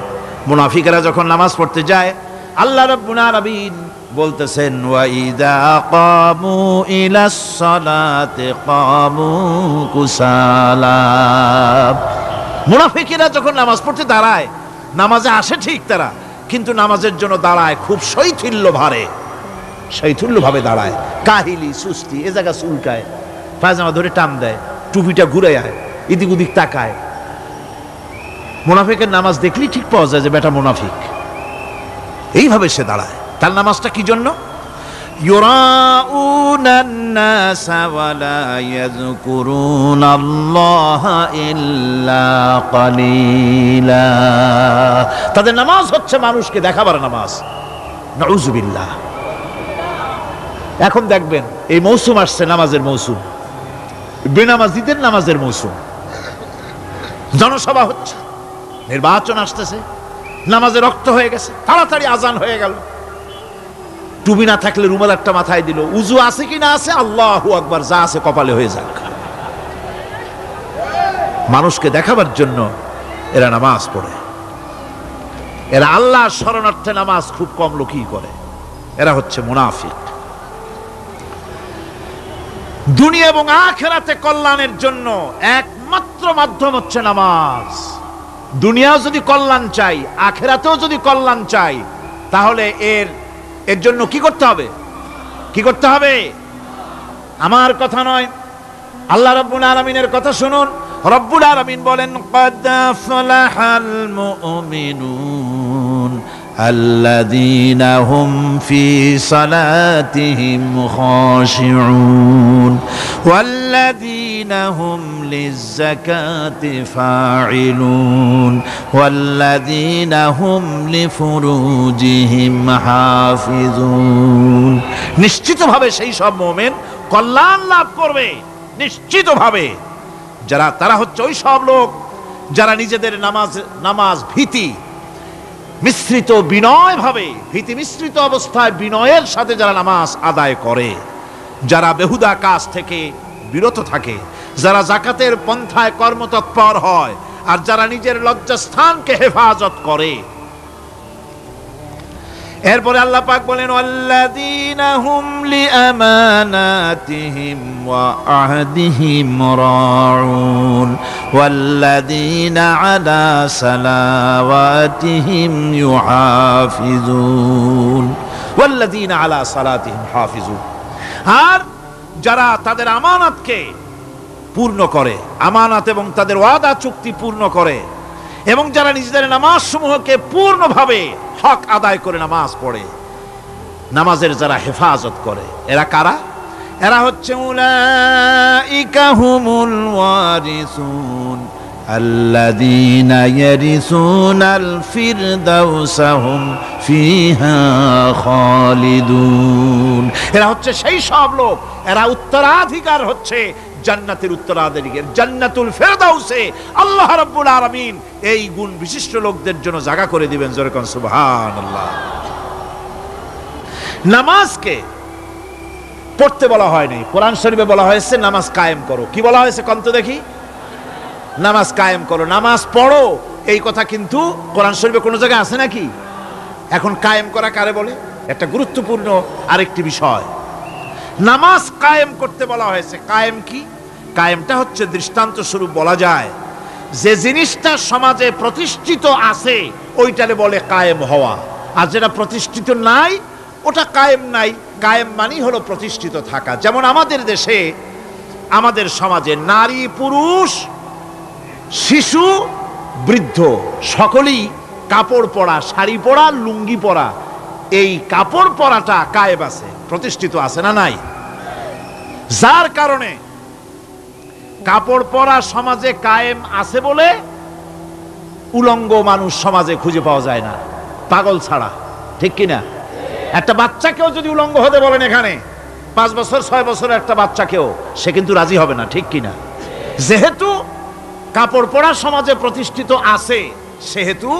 মুনাফিকেরা যখন নামাজ পড়তে যায়, আল্লাহ রাব্বুল আলামিন বলতেছেন ওয়াইদা কামু ইলাস সালাতি কামু কুসালা। মুনাফিকিরা যখন নামাজ পড়তে দাঁড়ায়, নামাজে আসে ঠিক তারা, কিন্তু নামাজের জন্য দাঁড়ায় খুব শৈথিল্যভাবে দাঁড়ায়, কাহিলি সুস্তি, এ জায়গা চুলকায়, পায়জামা ধরে টান দেয়, টুপিটা ঘুরে আয়, এদিক ওদিক তাকায়। মুনাফিকের নামাজ দেখলেই ঠিক পাওয়া যায় যে বেটা মুনাফিক। এইভাবে সে দাঁড়ায়। তার নামাজটা কি জন্য? ইউরাউনান নাসা ওয়ালা ইয়াযকুরুনাল্লাহা ইল্লা কালিলা। তাদের নামাজ হচ্ছে মানুষকে দেখাবার নামাজ। নাউযুবিল্লাহ। এখন দেখবেন এই মৌসুম আসছে, নামাজের মৌসুম, বেনামাজিদের নামাজের মৌসুম। জনসভা হচ্ছে, নির্বাচন আসতেছে, নামাজে রক্ত হয়ে গেছে, তাড়াতাড়ি আজান হয়ে গেল, টুপি না থাকলে রুমাল একটা মাথায় দিল, উজু আছে কি না আছে, আল্লাহু আকবার, যা আছে কপালে হয়ে যাক। মানুষকে দেখাবার জন্য এরা নামাজ পড়ে। এরা আল্লাহর শরণার্থে নামাজ খুব কম লোকই করে। এরা হচ্ছে মুনাফিক। দুনিয়া এবং আখিরাতে কল্যাণের জন্য একমাত্র মাধ্যম হচ্ছে নামাজ। দুনিয়াও যদি কল্যাণ চাই, আখিরাতেও যদি কল্যাণ চাই, তাহলে এর জন্য কি করতে হবে? কি করতে হবে? আমার কথা নয়, আল্লাহ রাব্বুল আলামিনের কথা শুনুন। রব্বুল আলামিন বলেন, ক্বাদ আফলাহাল মুমিনুন আল্লাযীনা হুম ফি সালাতিহিম খাশিউন ওয়াল্লাযীনা হুম লিয-যাকাতি ফাঈলুন ওয়াল্লাযীনা হুম লিফুরুজিহিম হাফিজুন। নিশ্চিতভাবে সেই সব মুমিন কল্যাণ লাভ করবে, নিশ্চিতভাবে। তারা হচ্ছে ওই সব লোক যারা নিজেদের নামাজ ভীতি মিশ্রিত বিনয়ভাবে, ভীতি মিশ্রিত অবস্থায় বিনয়ের সাথে যারা নামাজ আদায় করে, যারা বেহুদা কাজ থেকে বিরত থাকে, যারা যাকাতের পন্থায় কর্মতৎপর হয়, আর যারা নিজের লজ্জাস্থানকে হেফাজত করে। এরপরে আল্লাহ পাক বলেন, ওয়াল্লাযীনা হুম লিআমানাতিহিম ওয়া আহদিহিম রাউন ওয়াল্লাযীনা আলা সালাওয়াতিহিম ইউহাফিজুন ওয়াল্লাযীনা আলা সালাতিহিম হাফিজুন। আর যারা তাদের আমানতকে পূর্ণ করে, আমানত এবং তাদের ওয়াদা চুক্তি পূর্ণ করে, এবং যারা নিজেদের নামাজ সমূহকে পূর্ণভাবে হক আদায় করে নামাজ পড়ে, নামাজের যারা হেফাজত করে, এরা কারা? এরা হচ্ছে উলাইকা হুমুল ওয়ারিসুন আল্লাযীনা ইয়ারিসুনাল ফিরদাউসা হুম ফিহা খালিদুন। এরা হচ্ছে সেই সব লোক, এরা উত্তরাধিকার হচ্ছে জান্নাতের উত্তরাধিকার, জান্নাতুল ফিরদাউসে আল্লাহ রাব্বুল আলামিন এই গুণ বিশিষ্ট লোকদের জন্য জায়গা করে দিবেন। জোরে কোন সুবহানাল্লাহ। নামাজকে পড়তে বলা হয়নি, কোরআন শরীফে বলা হয়েছে নামাজ কায়েম করো। কি বলা হয়েছে কোন তো দেখি? নামাজ কায়েম করো, নামাজ পড়ো। এই কথা কিন্তু কোরআন শরীফে কোনো জায়গায় আছে নাকি? এখন কায়েম করা কারে বলে? একটা গুরুত্বপূর্ণ আরেকটি বিষয়। নামাজ কায়েম করতে বলা হয়েছে। কায়েম কি? কায়েমটা হচ্ছে দৃষ্টান্ত স্বরূপ বলা যায় যে জিনিসটা সমাজে প্রতিষ্ঠিত আছে ওইটারে বলে কায়েম হওয়া, আর যেটা প্রতিষ্ঠিত নাই ওটা কায়েম নাই। কায়েম মানেই হলো প্রতিষ্ঠিত থাকা। যেমন আমাদের দেশে, আমাদের সমাজে নারী পুরুষ শিশু বৃদ্ধ সকলেই কাপড় পরা, শাড়ি পরা, লুঙ্গি পরা, এই কাপড় পরাটা কায়েম আছে, প্রতিষ্ঠিত আছে না নাই? যার কারণে কাপড় পরা সমাজে কায়েম আছে বলে উলঙ্গ মানুষ সমাজে খুঁজে পাওয়া যায় না, পাগল ছাড়া। ঠিক কিনা? একটা বাচ্চাকেও যদি উলঙ্গ হতে বলেন এখানে, 5 বছর 6 বছরের একটা বাচ্চাকেও, সে কিন্তু রাজি হবে না। ঠিক কিনা? যেহেতু কাপড় পরা সমাজে প্রতিষ্ঠিত আছে, সেহেতু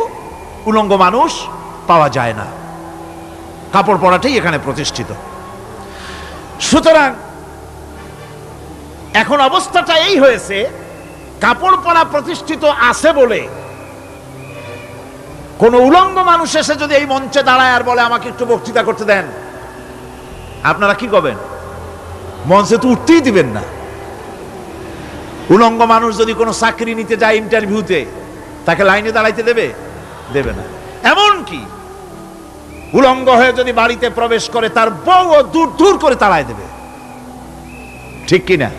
উলঙ্গ মানুষ পাওয়া যায় না, কাপড় পরাটাই এখানে প্রতিষ্ঠিত। সুতরাং এখন অবস্থাটা এই হয়েছে, কাপড় পরা প্রতিষ্ঠিত আছে বলে কোন উলঙ্গ মানুষ এসে যদি এই মঞ্চে দাঁড়ায় আর বলে আমাকে একটু বক্তৃতা করতে দেন, আপনারা কি করবেন? মঞ্চে তো উঠতেই দিবেন না। উলঙ্গ মানুষ যদি কোনো চাকরি নিতে যায় ইন্টারভিউতে, তাকে লাইনে দাঁড়াইতে দেবে? দেবে না। এমন কি উলঙ্গ হয়ে যদি বাড়িতে প্রবেশ করে, তার বউ দূর দূর করে তাড়ায় দেবে। ঠিক কিনা?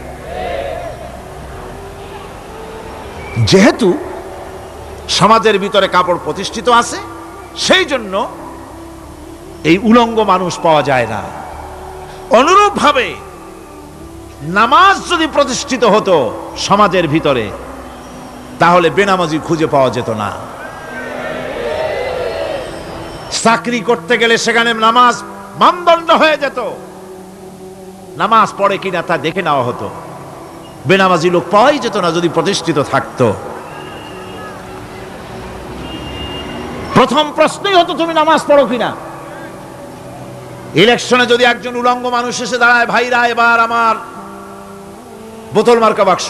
যেহেতু সমাজের ভিতরে কাপড় প্রতিষ্ঠিত আছে, সেই জন্য এই উলঙ্গ মানুষ পাওয়া যায় না। অনুরূপ ভাবে নামাজ যদি প্রতিষ্ঠিত হতো সমাজের ভিতরে, তাহলে বেনামাজি খুঁজে পাওয়া যেত না। চাকরি করতে গেলে সেখানে নামাজ মানদণ্ড হয়ে যেত, নামাজ পড়ে কিনা তা দেখে নেওয়া হতো। বেনামাজি লোক পাওয়াই যেত না যদি প্রতিষ্ঠিত থাকতো। প্রথম প্রশ্নই হতো তুমি নামাজ পড়ো কিনা। ইলেকশনে যদি একজন উলঙ্গ মানুষ এসে দাঁড়ায়, ভাইরা এবার আমার বোতল মার্কা বাক্স,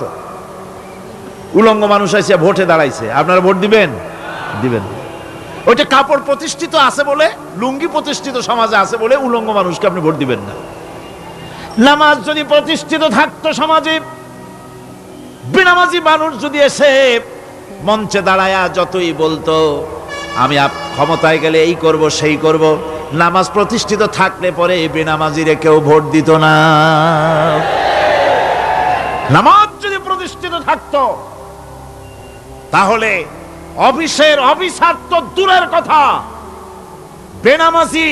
উলঙ্গ মানুষ এসে ভোটে দাঁড়াইছে, আপনারা ভোট দিবেন? দিবেন। ওইটা কাপড় প্রতিষ্ঠিত আছে বলে, লুঙ্গি প্রতিষ্ঠিত সমাজে আছে বলে উলঙ্গ মানুষকে আপনি ভোট দিবেন না। নামাজ যদি প্রতিষ্ঠিত থাকতো সমাজে, বেনামাজি মানুষ যদি এসে মঞ্চে দাঁড়ায়া যতই বলতো আমি ক্ষমতায় গেলে এই করব সেই করব, নামাজ প্রতিষ্ঠিত থাকলে পরে বেনামাজিরে কেউ ভোট দিত না। নামাজ যদি প্রতিষ্ঠিত থাকতো, তাহলে অফিসের অফিসার তো দূরের কথা, বেনামাজি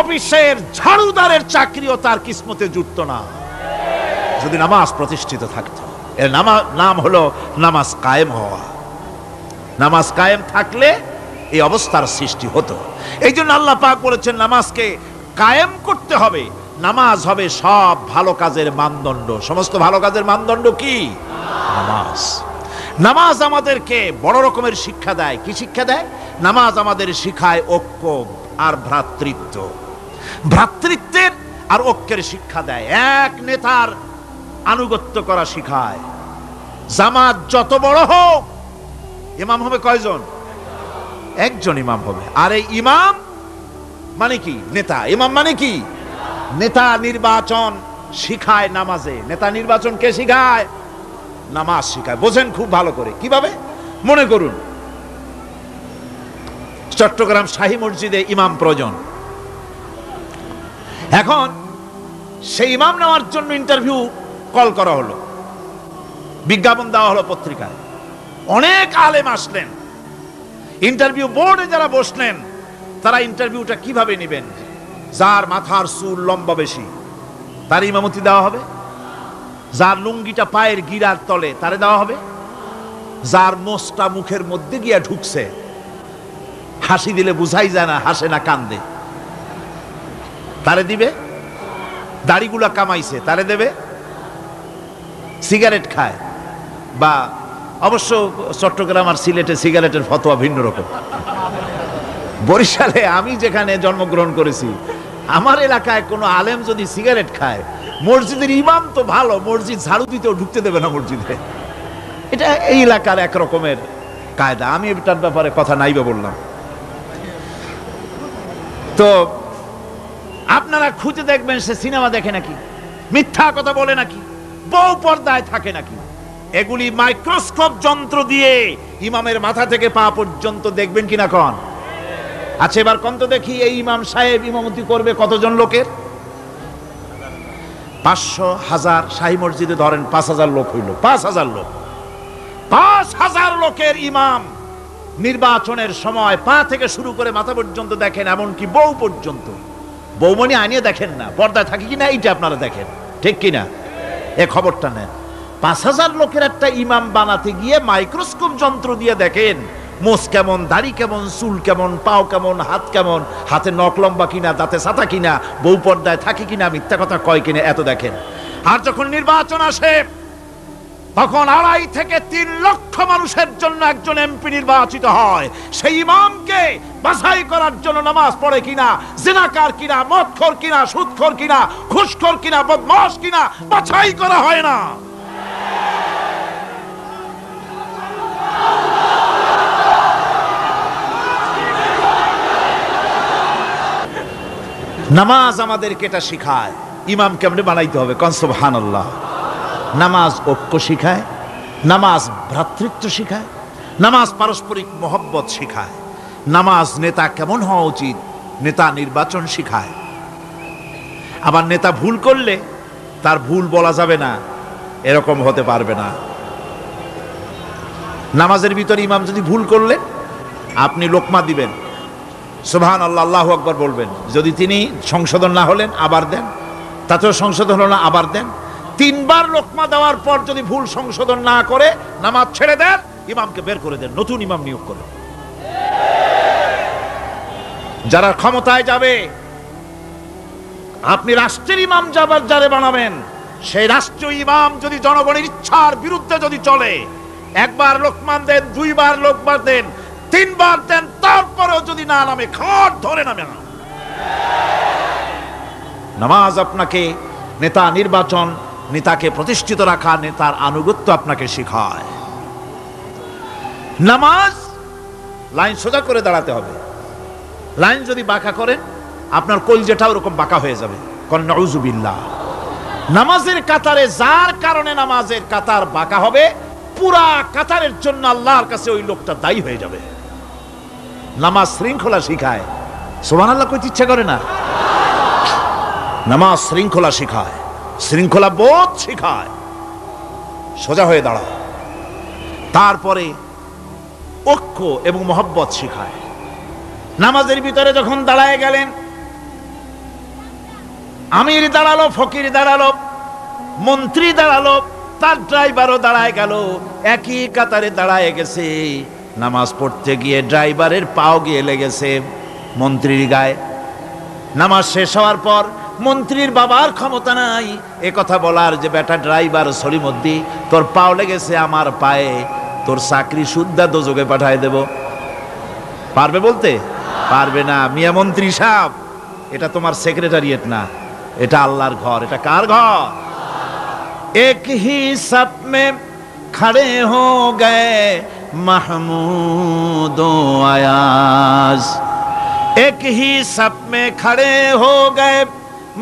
অফিসের ঝাড়ুদারের চাকরিও তার কিসমতে জুটত না যদি নামাজ প্রতিষ্ঠিত থাকতো। এর নাম হলো নামাজ কায়েম হওয়া। নামাজ কায়েম থাকলে এই অবস্থার সৃষ্টি হতো। এই জন্য আল্লাহ পাক বলেছেন নামাজকে কায়েম করতে হবে। নামাজ হবে সব ভালো কাজের মানদণ্ড। সমস্ত ভালো কাজের মানদণ্ড কি? নামাজ। নামাজ আমাদেরকে বড় রকমের শিক্ষা দেয়। কি শিক্ষা দেয়? নামাজ আমাদের শিখায় ঐক্য আর ভ্রাতৃত্ব। ভ্রাতৃত্বের আর ঐক্যের শিক্ষা দেয়। এক নেতার আনুগত্য করা শিখায়। জামাত যত বড় হোক, ইমাম হবে কয়জন? একজন ইমাম হবে। আর এই ইমাম মানে কি? নেতা। ইমাম মানে কি? নেতা নির্বাচন শিখায় নামাজে। নেতা নির্বাচন কে শিখায়? নামাজ শিখায়। বোঝেন খুব ভালো করে। কিভাবে? মনে করুন চট্টগ্রাম শাহী মসজিদে ইমাম প্রয়োজন। এখন সেই ইমাম নেওয়ার জন্য ইন্টারভিউ কল করা হলো, বিজ্ঞাপন দেওয়া হলো পত্রিকায়। অনেক আলেম আসলেন। ইন্টারভিউ বোর্ডে যারা বসলেন, তারা ইন্টারভিউটা কিভাবে নেবেন? যার মাথার চুল লম্বা বেশি তার ইমামতি দেওয়া হবে, যার লুঙ্গিটা পায়ের গিরার তলে তারে দেওয়া হবে, যার মোষটা মুখের মধ্যে গিয়া ঢুকছে, হাসি দিলে বুঝাই যায় না হাসে না কান্দে, তারে দিবে। দাড়িগুলা কামাইছে তারে দেবে। সিগারেট খায়, বা অবশ্য চট্টগ্রাম আর সিলেটে সিগারেটের ফতোয়া ভিন্ন রকম। বরিশালে আমি যেখানে জন্মগ্রহণ করেছি, আমার এলাকায় কোনো আলেম যদি সিগারেট খায়, মসজিদের ইমাম তো ভালো, মসজিদ ঝাড়ু দিতেও ঢুকতে দেবে না মসজিদে। এটা এই এলাকার এক রকমের কায়দা। আমি এটার ব্যাপারে কথা নাইবে বললাম। তো আপনারা খুঁজে দেখবেন সে সিনেমা দেখে নাকি, মিথ্যা কথা বলে নাকি, বউ পর্দায় থাকে নাকি। এগুলি মাইক্রোস্কোপ যন্ত্র দিয়ে ইমামের মাথা থেকে পা পর্যন্ত দেখবেন কিনা কন? আচ্ছা এবার কন তো দেখি, এই ইমাম সাহেব ইমামতি করবে কতজন লোকের? 500, 1000। শাহী মসজিদে ধরেন 5000 লোক হইল। 5000 লোক, 5000 লোকের ইমাম নির্বাচনের সময় পা থেকে শুরু করে মাথা পর্যন্ত দেখেন, এমনকি বউ পর্যন্ত। বৌমনি আনিয়ে দেখেন না, পর্দায় থাকে কিনা এইটা আপনারা দেখেন, ঠিক কিনা? এ খবরটা নেন। 5000 লোকের একটা ইমাম বানাতে গিয়ে মাইক্রোস্কোপ যন্ত্র দিয়ে দেখেন মোষ কেমন, দাড়ি কেমন, চুল কেমন, পাও কেমন, হাত কেমন, হাতে নখ লম্বা কিনা, দাঁতে ছাতা কিনা, বউ পর্দায় থাকে কিনা, মিথ্যা কথা কয় কিনা, এত দেখেন। আর যখন নির্বাচন আসে, তখন 2.5 থেকে 3 লক্ষ মানুষের জন্য একজন এমপি নির্বাচিত হয়। সেই ইমামকে বাছাই করার জন্য নামাজ পড়ে কিনা, জিনাকার কিনা, মদখোর কিনা, সুদখোর কিনা, ঘুষখোর কিনা, বদমাশ কিনা বাছাই করা হয় না। নামাজ আমাদেরকে এটা শিখায় ইমাম কেমনে বানাইতে হবে, কোন সুবহানাল্লাহ। নামাজ ঐক্য শিখায়, নামাজ ভ্রাতৃত্ব শিখায়, নামাজ পারস্পরিক মহব্বত শিখায়, নামাজ নেতা কেমন হওয়া উচিত, নেতা নির্বাচন শিখায়। আবার নেতা ভুল করলে তার ভুল বলা যাবে না, এরকম হতে পারবে না। নামাজের ভিতরে ইমাম যদি ভুল করলে আপনি লোকমা দিবেন, সুবহানাল্লাহ, আল্লাহু আকবার বলবেন। যদি তিনি সংশোধন না হলেন আবার দেন, তাতেও সংশোধন হলো না আবার দেন। 3 বার লোকমা দেওয়ার পর যদি ভুল সংশোধন না করে নামাজ ছেড়ে দেন, ইমামকে বের করে দেন, নতুন ইমাম নিয়োগ করেন। যারা ক্ষমতায় যাবে, আপনি রাষ্ট্রের ইমাম যারে বানাবেন, সেই রাষ্ট্রীয় ইমাম যদি জনগণের ইচ্ছার বিরুদ্ধে যদি চলে, 1 বার লোকমান দেন, 2 বার লোকমান দেন, 3 বার দেন, তারপরেও যদি না নামে, খাট ধরে নামে না। নামাজ আপনাকে নেতা নির্বাচন, নেতাকে প্রতিষ্ঠিত রাখা, নেতার আনুগত্য আপনাকে শেখায়। নামাজ লাইন সোজা করে দাঁড়াতে হবে। লাইন যদি বাঁকা করেন, আপনার কলজেটা ওরকম বাঁকা হয়ে যাবে। কোন নাউযুবিল্লাহ। নামাজের কাতারে যার কারণে নামাজের কাতার বাঁকা হবে, পুরা কাতারের জন্য আল্লাহর কাছে ওই লোকটা দায়ী হয়ে যাবে। নামাজ শৃঙ্খলা শিখায়, সুবহানাল্লাহ কইতে ইচ্ছা করে না? নামাজ শৃঙ্খলা শিখায়, শৃঙ্খলা বোধ শিখায়, সোজা হয়ে দাঁড়ায়। তারপরে ঐক্য এবং মহব্বত শিখায়। নামাজের ভিতরে যখন দাঁড়ায় গেলেন, আমির দাঁড়ালো, ফকির দাঁড়ালো, মন্ত্রী দাঁড়ালো, তার ড্রাইভারও দাঁড়ায় গেল, একই কাতারে দাঁড়ায় গেছে। নামাজ পড়তে গিয়ে ড্রাইভারের পাও গিয়ে লেগেছে মন্ত্রীর গায়ে। নামাজ শেষ হওয়ার পর মন্ত্রীর বাবার ক্ষমতা নাই এ কথা বলার যে বেটা ড্রাইভার সলিমুদ্দি, তোর পাও লেগেছে আমার পায়ে, তোর চাকরি শুদ্ধা দোজকে পাঠায় দেব। পারবে বলতে? পারবে না। মিয়া মন্ত্রী সাহেব, এটা তোমার সেক্রেটারিয়েট না, এটা আল্লাহর ঘর। এটা কার ঘর? এক হি সব মে খড়ে হো গয়ে মাহমুদ ও আয়াজ, এক হি সব মে খড়ে হো গয়ে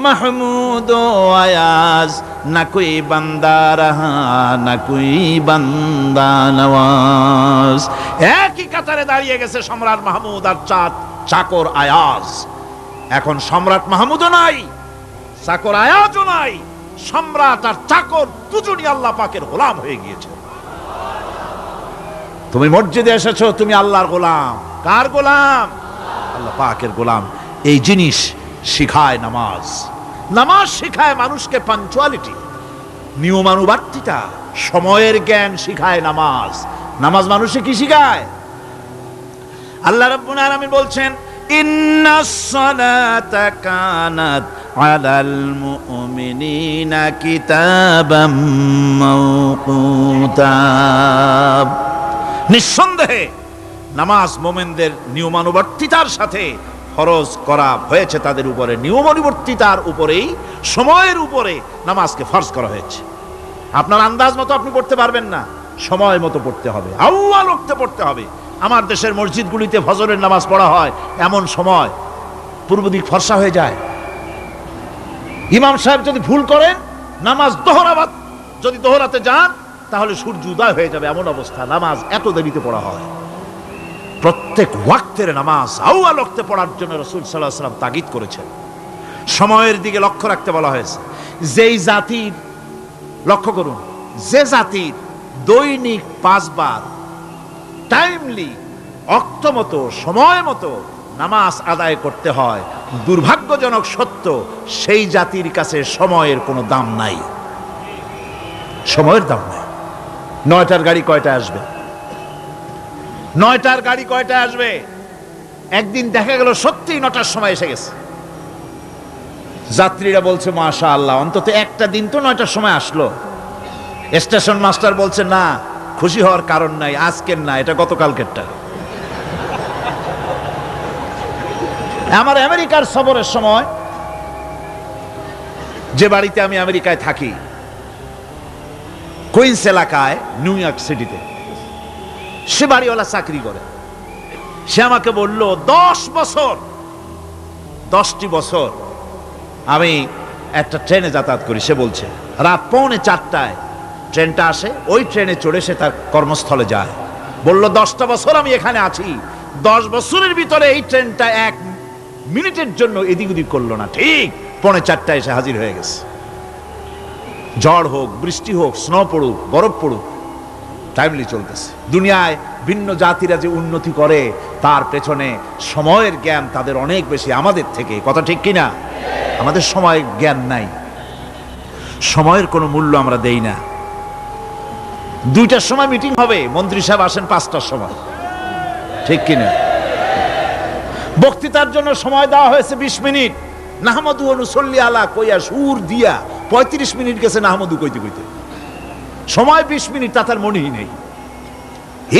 মাহমুদ ও আয়াজ, না কোই বান্দা রহা না কোই বান্দা নওয়াজ। একই কাতারে দাঁড়িয়ে গেছে সম্রাট মাহমুদ আর চাকর আয়াজ। এখন সম্রাট মাহমুদও নাই, চাকর আয়াজও নাই, সম্রাট আর চাকর দুজনই আল্লাহ পাকের গোলাম হয়ে গিয়েছে। তুমি মসজিদে এসেছো, তুমি আল্লাহর গোলাম। কার গোলাম? আল্লাহ পাকের গোলাম। এই জিনিস শিখায় নামাজ। নামাজ শিখায় মানুষকে পাঞ্চুয়ালিটি, নিয়মানুবর্তিতা, সময়ের জ্ঞান শিখায় নামাজ। নামাজ মানুষে কি শিখায়? আল্লাহ রাব্বুল আলামিন বলছেন, ইন্নাস সালাতা কানাত আলাল মুমিনিনা কিতাবাম মাওকুতা। নিঃসন্দেহে নামাজ মুমিনদের নিয়মানুবর্তিতার সাথে ফরজ করা হয়েছে, তাদের উপরে নিয়মানুবর্তিতার উপরেই, সময়ের উপরে নামাজকে ফরজ করা হয়েছে। আপনার আন্দাজ মতো আপনি পড়তে পারবেন না, সময় মতো পড়তে হবে, আউয়াল ওয়াক্তে পড়তে হবে। আমার দেশের মসজিদগুলিতে ফজরের নামাজ পড়া হয় এমন সময় পূর্ব দিক ফর্সা হয়ে যায়। ইমাম সাহেব যদি ভুল করেন, নামাজ যদি দোহরাতে যান, তাহলে সূর্য উদয় হয়ে যাবে, এমন অবস্থা। নামাজ এত দেরিতে পড়া হয়। প্রত্যেক ওয়াক্তের নামাজ আউয়াল ওয়াক্তে পড়ার জন্য রাসূল সাল্লাল্লাহু আলাইহি ওয়াসাল্লাম তাগিদ করেছেন। সময়ের দিকে লক্ষ্য রাখতে বলা হয়েছে। যেই জাতির, লক্ষ্য করুন, যে জাতির দৈনিক 5 বার টাইমলি, অক্ত মতো, সময় মতো নামাজ আদায় করতে হয়, দুর্ভাগ্যজনক সত্য, সেই জাতির কাছে সময়ের কোনো দাম নাই। সময়ের দাম নাই। 9টার গাড়ি কয়টায় আসবে? 9টার গাড়ি কয়টায় আসবে? একদিন দেখা গেল সত্যি 9টার সময় এসে গেছে। যাত্রীরা বলছে মাশাআল্লাহ, অন্তত একটা দিন তো 9টার সময় আসলো। স্টেশন মাস্টার বলছে না, খুশি হওয়ার কারণ নাই, আজকের না, এটা গতকালকেরটা। আমার আমেরিকার সফরের সময়, যে বাড়িতে আমি আমেরিকায় থাকি, কুইন্স এলাকায়, নিউ ইয়র্ক সিটিতে, সে বাড়িওয়ালা চাকরি করে। সে আমাকে বলল 10টি বছর আমি একটা ট্রেনে যাতায়াত করি, সে বলছে রাত 3:45 ট্রেনটা আসে, ওই ট্রেনে চড়ে সে তার কর্মস্থলে যায়। বলল 10টা বছর আমি এখানে আছি, 10 বছরের ভিতরে এই ট্রেনটা 1 মিনিটের জন্য এদিক ওদিক করলো না, ঠিক 3:45 এসে হাজির হয়ে গেছে। ঝড় হোক, বৃষ্টি হোক, স্নো পড়ুক, বরফ পড়ুক, টাইমলি চলতেছে। দুনিয়ায় ভিন্ন জাতিরা যে উন্নতি করে তার পেছনে সময়ের জ্ঞান তাদের অনেক বেশি আমাদের থেকে, কথা ঠিক কিনা? আমাদের সময় জ্ঞান নাই, সময়ের কোনো মূল্য আমরা দেই না। 2টার সময় মিটিং হবে, মন্ত্রী সাহেব আসেন 5টার সময়, ঠিক কিনা? বক্তৃতার জন্য সময় দেওয়া হয়েছে 20 মিনিট, নাহমাদু ওয়া নুসাল্লি আলা কইয়া সুর দিয়া 35 মিনিট গেছে নাহমাদু কইতে কইতে, সময় 20 মিনিট, তা তার মনেই নেই।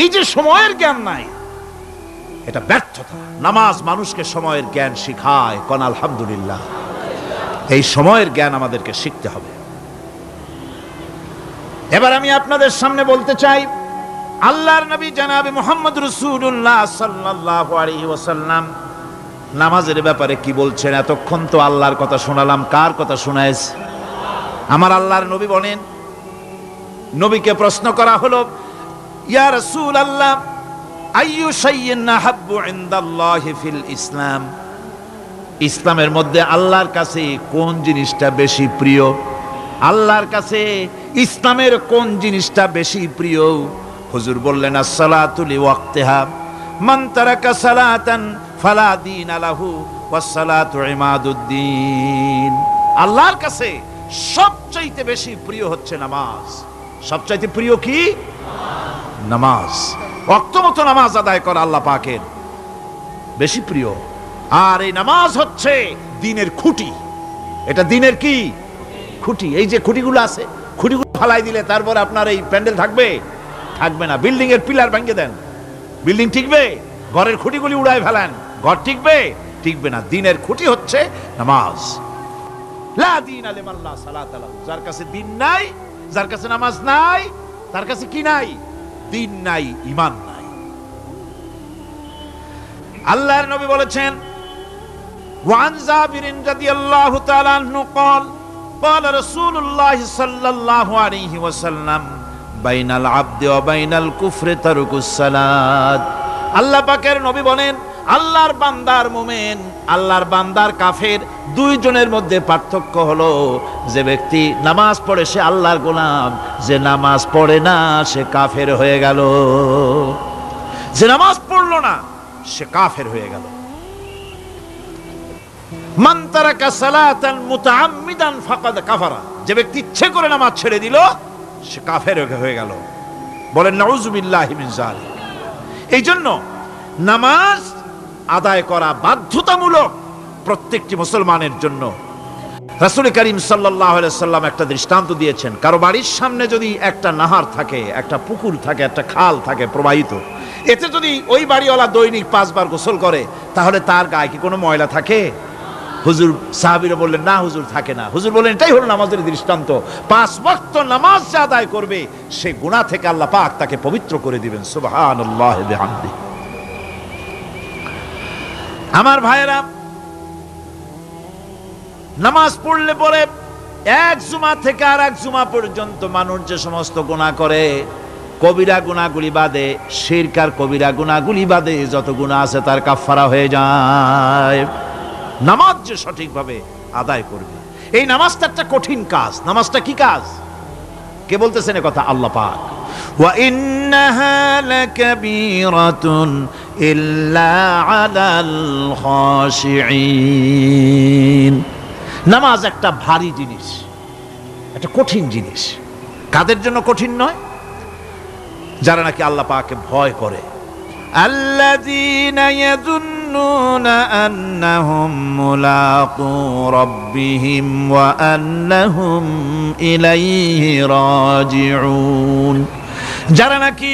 এই যে সময়ের জ্ঞান নাই, এটা ব্যর্থতা। নামাজ মানুষকে সময়ের জ্ঞান শিখায়, কোন আলহামদুলিল্লাহ। এই সময়ের জ্ঞান আমাদেরকে শিখতে হবে। এবার আমি আপনাদের সামনে বলতে চাই, আল্লাহর নবী জনাবে মুহাম্মদ রাসূলুল্লাহ সাল্লাল্লাহু আলাইহি ওয়াসাল্লাম নামাজের ব্যাপারে কি বলছেন। এতক্ষণ তো আল্লাহর কথা শোনালাম, কার কথা শোনাইছে? আমার আল্লাহর নবী বলেন, নবীকে প্রশ্ন করা হলো, ইয়া রাসূলুল্লাহ আইয়ু শাইইন আহাব্বু ইনদাল্লাহি ফিল ইসলাম, ইসলামের মধ্যে আল্লাহর কাছে কোন জিনিসটা বেশি প্রিয়? আল্লাহর কাছে ইসলামের কোন জিনিসটা বেশি প্রিয়? হুজুর বললেন, as-salatu li waqtiha, মান তারাকা সালাতান ফালা দীন লাহু ওয়াস-সালাতু ইমাদুদ্দিন। আল্লাহর কাছে সবচাইতে বেশি প্রিয় হচ্ছে নামাজ। সবচাইতে প্রিয় কি? নামাজ। ওয়াক্ত মতো নামাজ আদায় করা আল্লাহ পাকের বেশি প্রিয়। আর এই নামাজ হচ্ছে দ্বীনের খুঁটি। এটা দ্বীনের কি খুঁটি? এই যে খুঁটিগুলো আছে, খুঁটিগুলো ফালাই দিলে তারপর আপনার এই প্যান্ডেল থাকবে? থাকবে না। বিল্ডিং এর পিলার ভেঙে দেন, বিল্ডিং টিকবে? ঘরের খুঁটিগুলি উড়ায় ফেলেন, ঘর টিকবে? টিকবে না। দ্বীনের খুঁটি হচ্ছে নামাজ। লা দীনা লিমান লা সালাতা লাহু, যার কাছে দ্বীন নাই, যার কাছে নামাজ নাই, তার কাছে কি নাই? দ্বীন নাই, ঈমান নাই। আল্লাহর নবী বলেছেন, ওয়ান জাবির রাদিয়াল্লাহু তাআলা আনহু قال قال رسول الله صلى الله عليه وسلم بين العبد وبين الكفر ترك الصلاة। আল্লাহ পাকের নবী বলেন, আল্লাহর বান্দার মুমিন, আল্লাহর বান্দার কাফের, দুইজনের মধ্যে পার্থক্য হলো, যে ব্যক্তি নামাজ পড়ে সে আল্লাহর গোলাম, যে নামাজ পড়ে না সে কাফের হয়ে গেল। যে নামাজ পড়লো না সে কাফের হয়ে গেল। মান তারাকা সালাতান মুতাআম্মিদান ফাকাদ কাফারা, যে ব্যক্তি ইচ্ছে করে নামাজ ছেড়ে দিল সে কাফের হয়ে গেল। বলেন নাউযুবিল্লাহি মিন যালিক। এই জন্য নামাজ আদায় করা বাধ্যতামূলক প্রত্যেকটি মুসলমানের জন্য। রাসূল করিম সাল্লাল্লাহু আলাইহি সাল্লাম একটা দৃষ্টান্ত দিয়েছেন, কারো বাড়ির সামনে যদি একটা নাহার থাকে, একটা পুকুর থাকে, একটা খাল থাকে প্রবাহিত, এতে যদি ওই বাড়িওয়ালা দৈনিক 5 বার গোসল করে, তাহলে তার গায়ে কি কোনো ময়লা থাকে? হুজুর, সাহাবীরা বললেন, না হুজুর, থাকে না। হুজুর বললেন, এটাই হলো নামাজের দৃষ্টান্ত। 5 ওয়াক্ত নামাজ যে আদায় করবে সে গুনাহ থেকে আল্লাহ পাক তাকে পবিত্র করে দিবেন। সুবহানাল্লাহ বিহামদিহি। আমার ভাইয়েরা, নামাজ পড়লে পরে এক জুমা থেকে আর এক জুমা পর্যন্ত মানুষ যে সমস্ত গুনাহ করে, কবিরা গুনাহগুলি বাদে, শিরক আর কবিরা গুনাহগুলি বাদে যত গুনাহ আছে তার কাফারা হয়ে যায়। নামাজ যে সঠিকভাবে আদায় করবে, এই নামাজটা একটা কঠিন কাজ। নামাজটা কি কাজ? কে বলতেছেন এ কথা? আল্লাহ পাক। ওয়া ইন্নাহা লাকাবীরাতুন ইল্লা আলাল খাশিঈন। নামাজ একটা ভারী জিনিস, একটা কঠিন জিনিস। কাদের জন্য কঠিন নয়? যারা নাকি আল্লাহ পাককে ভয় করে। আল্লাযীনা ইয়াযুন্নুনা আন্নাহুম মুলাকু রাব্বিহিম ওয়া আন্নাহুম ইলাইহি রাজিউন। যারা নাকি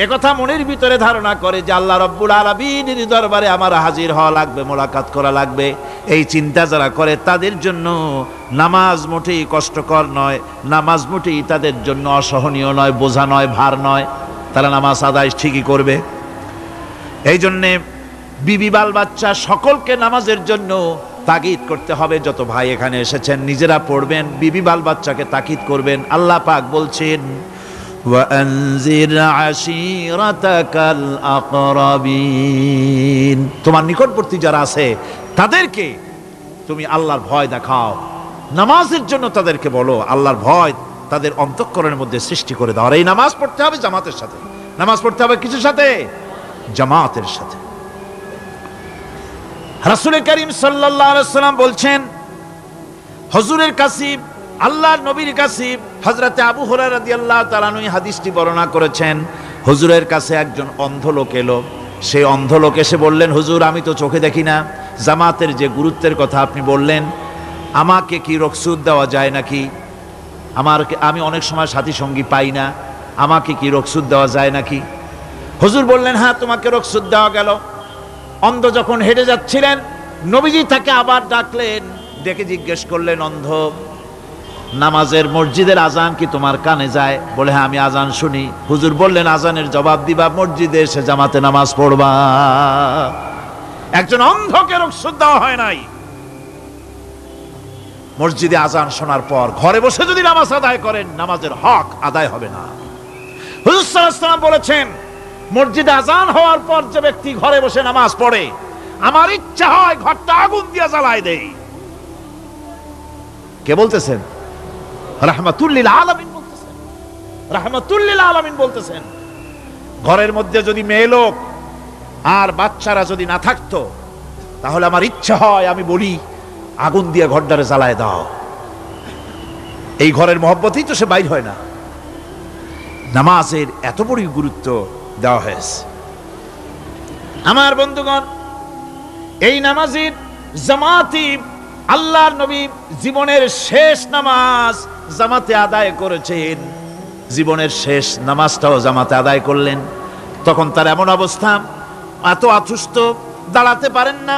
একথা মনের ভিতরে ধারণা করে যে আল্লাহ রাব্বুল আলামিনের দরবারে আমার হাজির হওয়া লাগবে, মোলাকাত করা লাগবে, এই চিন্তা যারা করে তাদের জন্য নামাজ মোটেই কষ্টকর নয়, নামাজ মোটেই তাদের জন্য অসহনীয় নয়, বোঝা নয়, ভার নয়। তারা নামাজ আদায় ঠিকই করবে। এই জন্যে বিবি, বাল বাচ্চা সকলকে নামাজের জন্য তাকিদ করতে হবে। যত ভাই এখানে এসেছেন নিজেরা পড়বেন, বিবি বাল বাচ্চাকে তাকিদ করবেন। আল্লাহ পাক বলছেন ওয়ানজির আশিরাতাকাল আকরাবিন, তোমার নিকটবর্তী যারা আছে তাদেরকে তুমি আল্লাহর ভয় দেখাও। নামাজের জন্য তাদেরকে বলো, আল্লাহর ভয় তাদের অন্তঃকরণের মধ্যে সৃষ্টি করে দাও। আর এই নামাজ পড়তে হবে জামাতের সাথে। নামাজ পড়তে হবে কিছুর সাথে? জামাতের সাথে। রাসূল করিম সাল্লাল্লাহু আলাইহি ওয়াসাল্লাম বলছেন, হুজুরের কাছে, আল্লাহর নবীর কাছে, হযরতে আবু হুরায়রা রাদিয়াল্লাহু তাআলা আনহু হাদিসটি বর্ণনা করেছেন। হুজুরের কাছে একজন অন্ধ লোক এলো। সেই অন্ধ লোক এসে বললেন, হুজুর আমি তো চোখে দেখি না, জামাতের যে গুরুত্বের কথা আপনি বললেন, আমাকে কি রুখসত দেওয়া যায় নাকি? আমি অনেক সময় সাথী সঙ্গী পাই না, আমাকে কি রুখসত দেওয়া যায় নাকি? হুজুর বললেন, হ্যাঁ তোমাকে রুখসত দেওয়া গেল। অন্ধ যখন হেঁটে যাচ্ছিলেন, নবীজি তাকে আবার ডাকলেন, ডেকে জিজ্ঞেস করলেন, অন্ধ নামাজের মসজিদের আজান কি তোমার কানে যায়? বলে, হ্যাঁ আমি আজান শুনি। হুজুর বললেন, আজানের জবাব দিবা, মসজিদে এসে জামাতে নামাজ পড়বা। একজন অন্ধকে রুখসত দেওয়া হয় নাই। মসজিদে আজান শোনার পর ঘরে বসে যদি নামাজ আদায় করেন, নামাজের হক আদায় হবে না। হুজুর সাল্লাল্লাহু আলাইহি ওয়াসাল্লাম বলেছেন, মসজিদে আজান হওয়ার পর যে ব্যক্তি ঘরে বসে নামাজ পড়ে, আমার ইচ্ছা হয় ঘরটা আগুন দিয়ে জ্বালায় দেই। কে বলতেছেন? রাহমাতুল লিল আলামিন বলতেছেন। রাহমাতুল লিল আলামিন বলতেছেন, ঘরের মধ্যে যদি মেয়ে লোক আর বাচ্চারা যদি না থাকতো, তাহলে আমার ইচ্ছা হয় আমি বলি আগুন দিয়ে ঘরটারে জ্বালায় দাও। এই ঘরের মহব্বতেই তো সে বাইর হয় না। নামাজের এত বড় গুরুত্ব দেওয়া হয়েছে। আমার বন্ধুগণ, এই নামাজের জামাতি আল্লাহর নবী জীবনের শেষ নামাজ জামাতে আদায় করেছেন। জীবনের শেষ নামাজটাও জামাতে আদায় করলেন। তখন তার এমন অবস্থা, এত অসুস্থ, দাঁড়াতে পারেন না,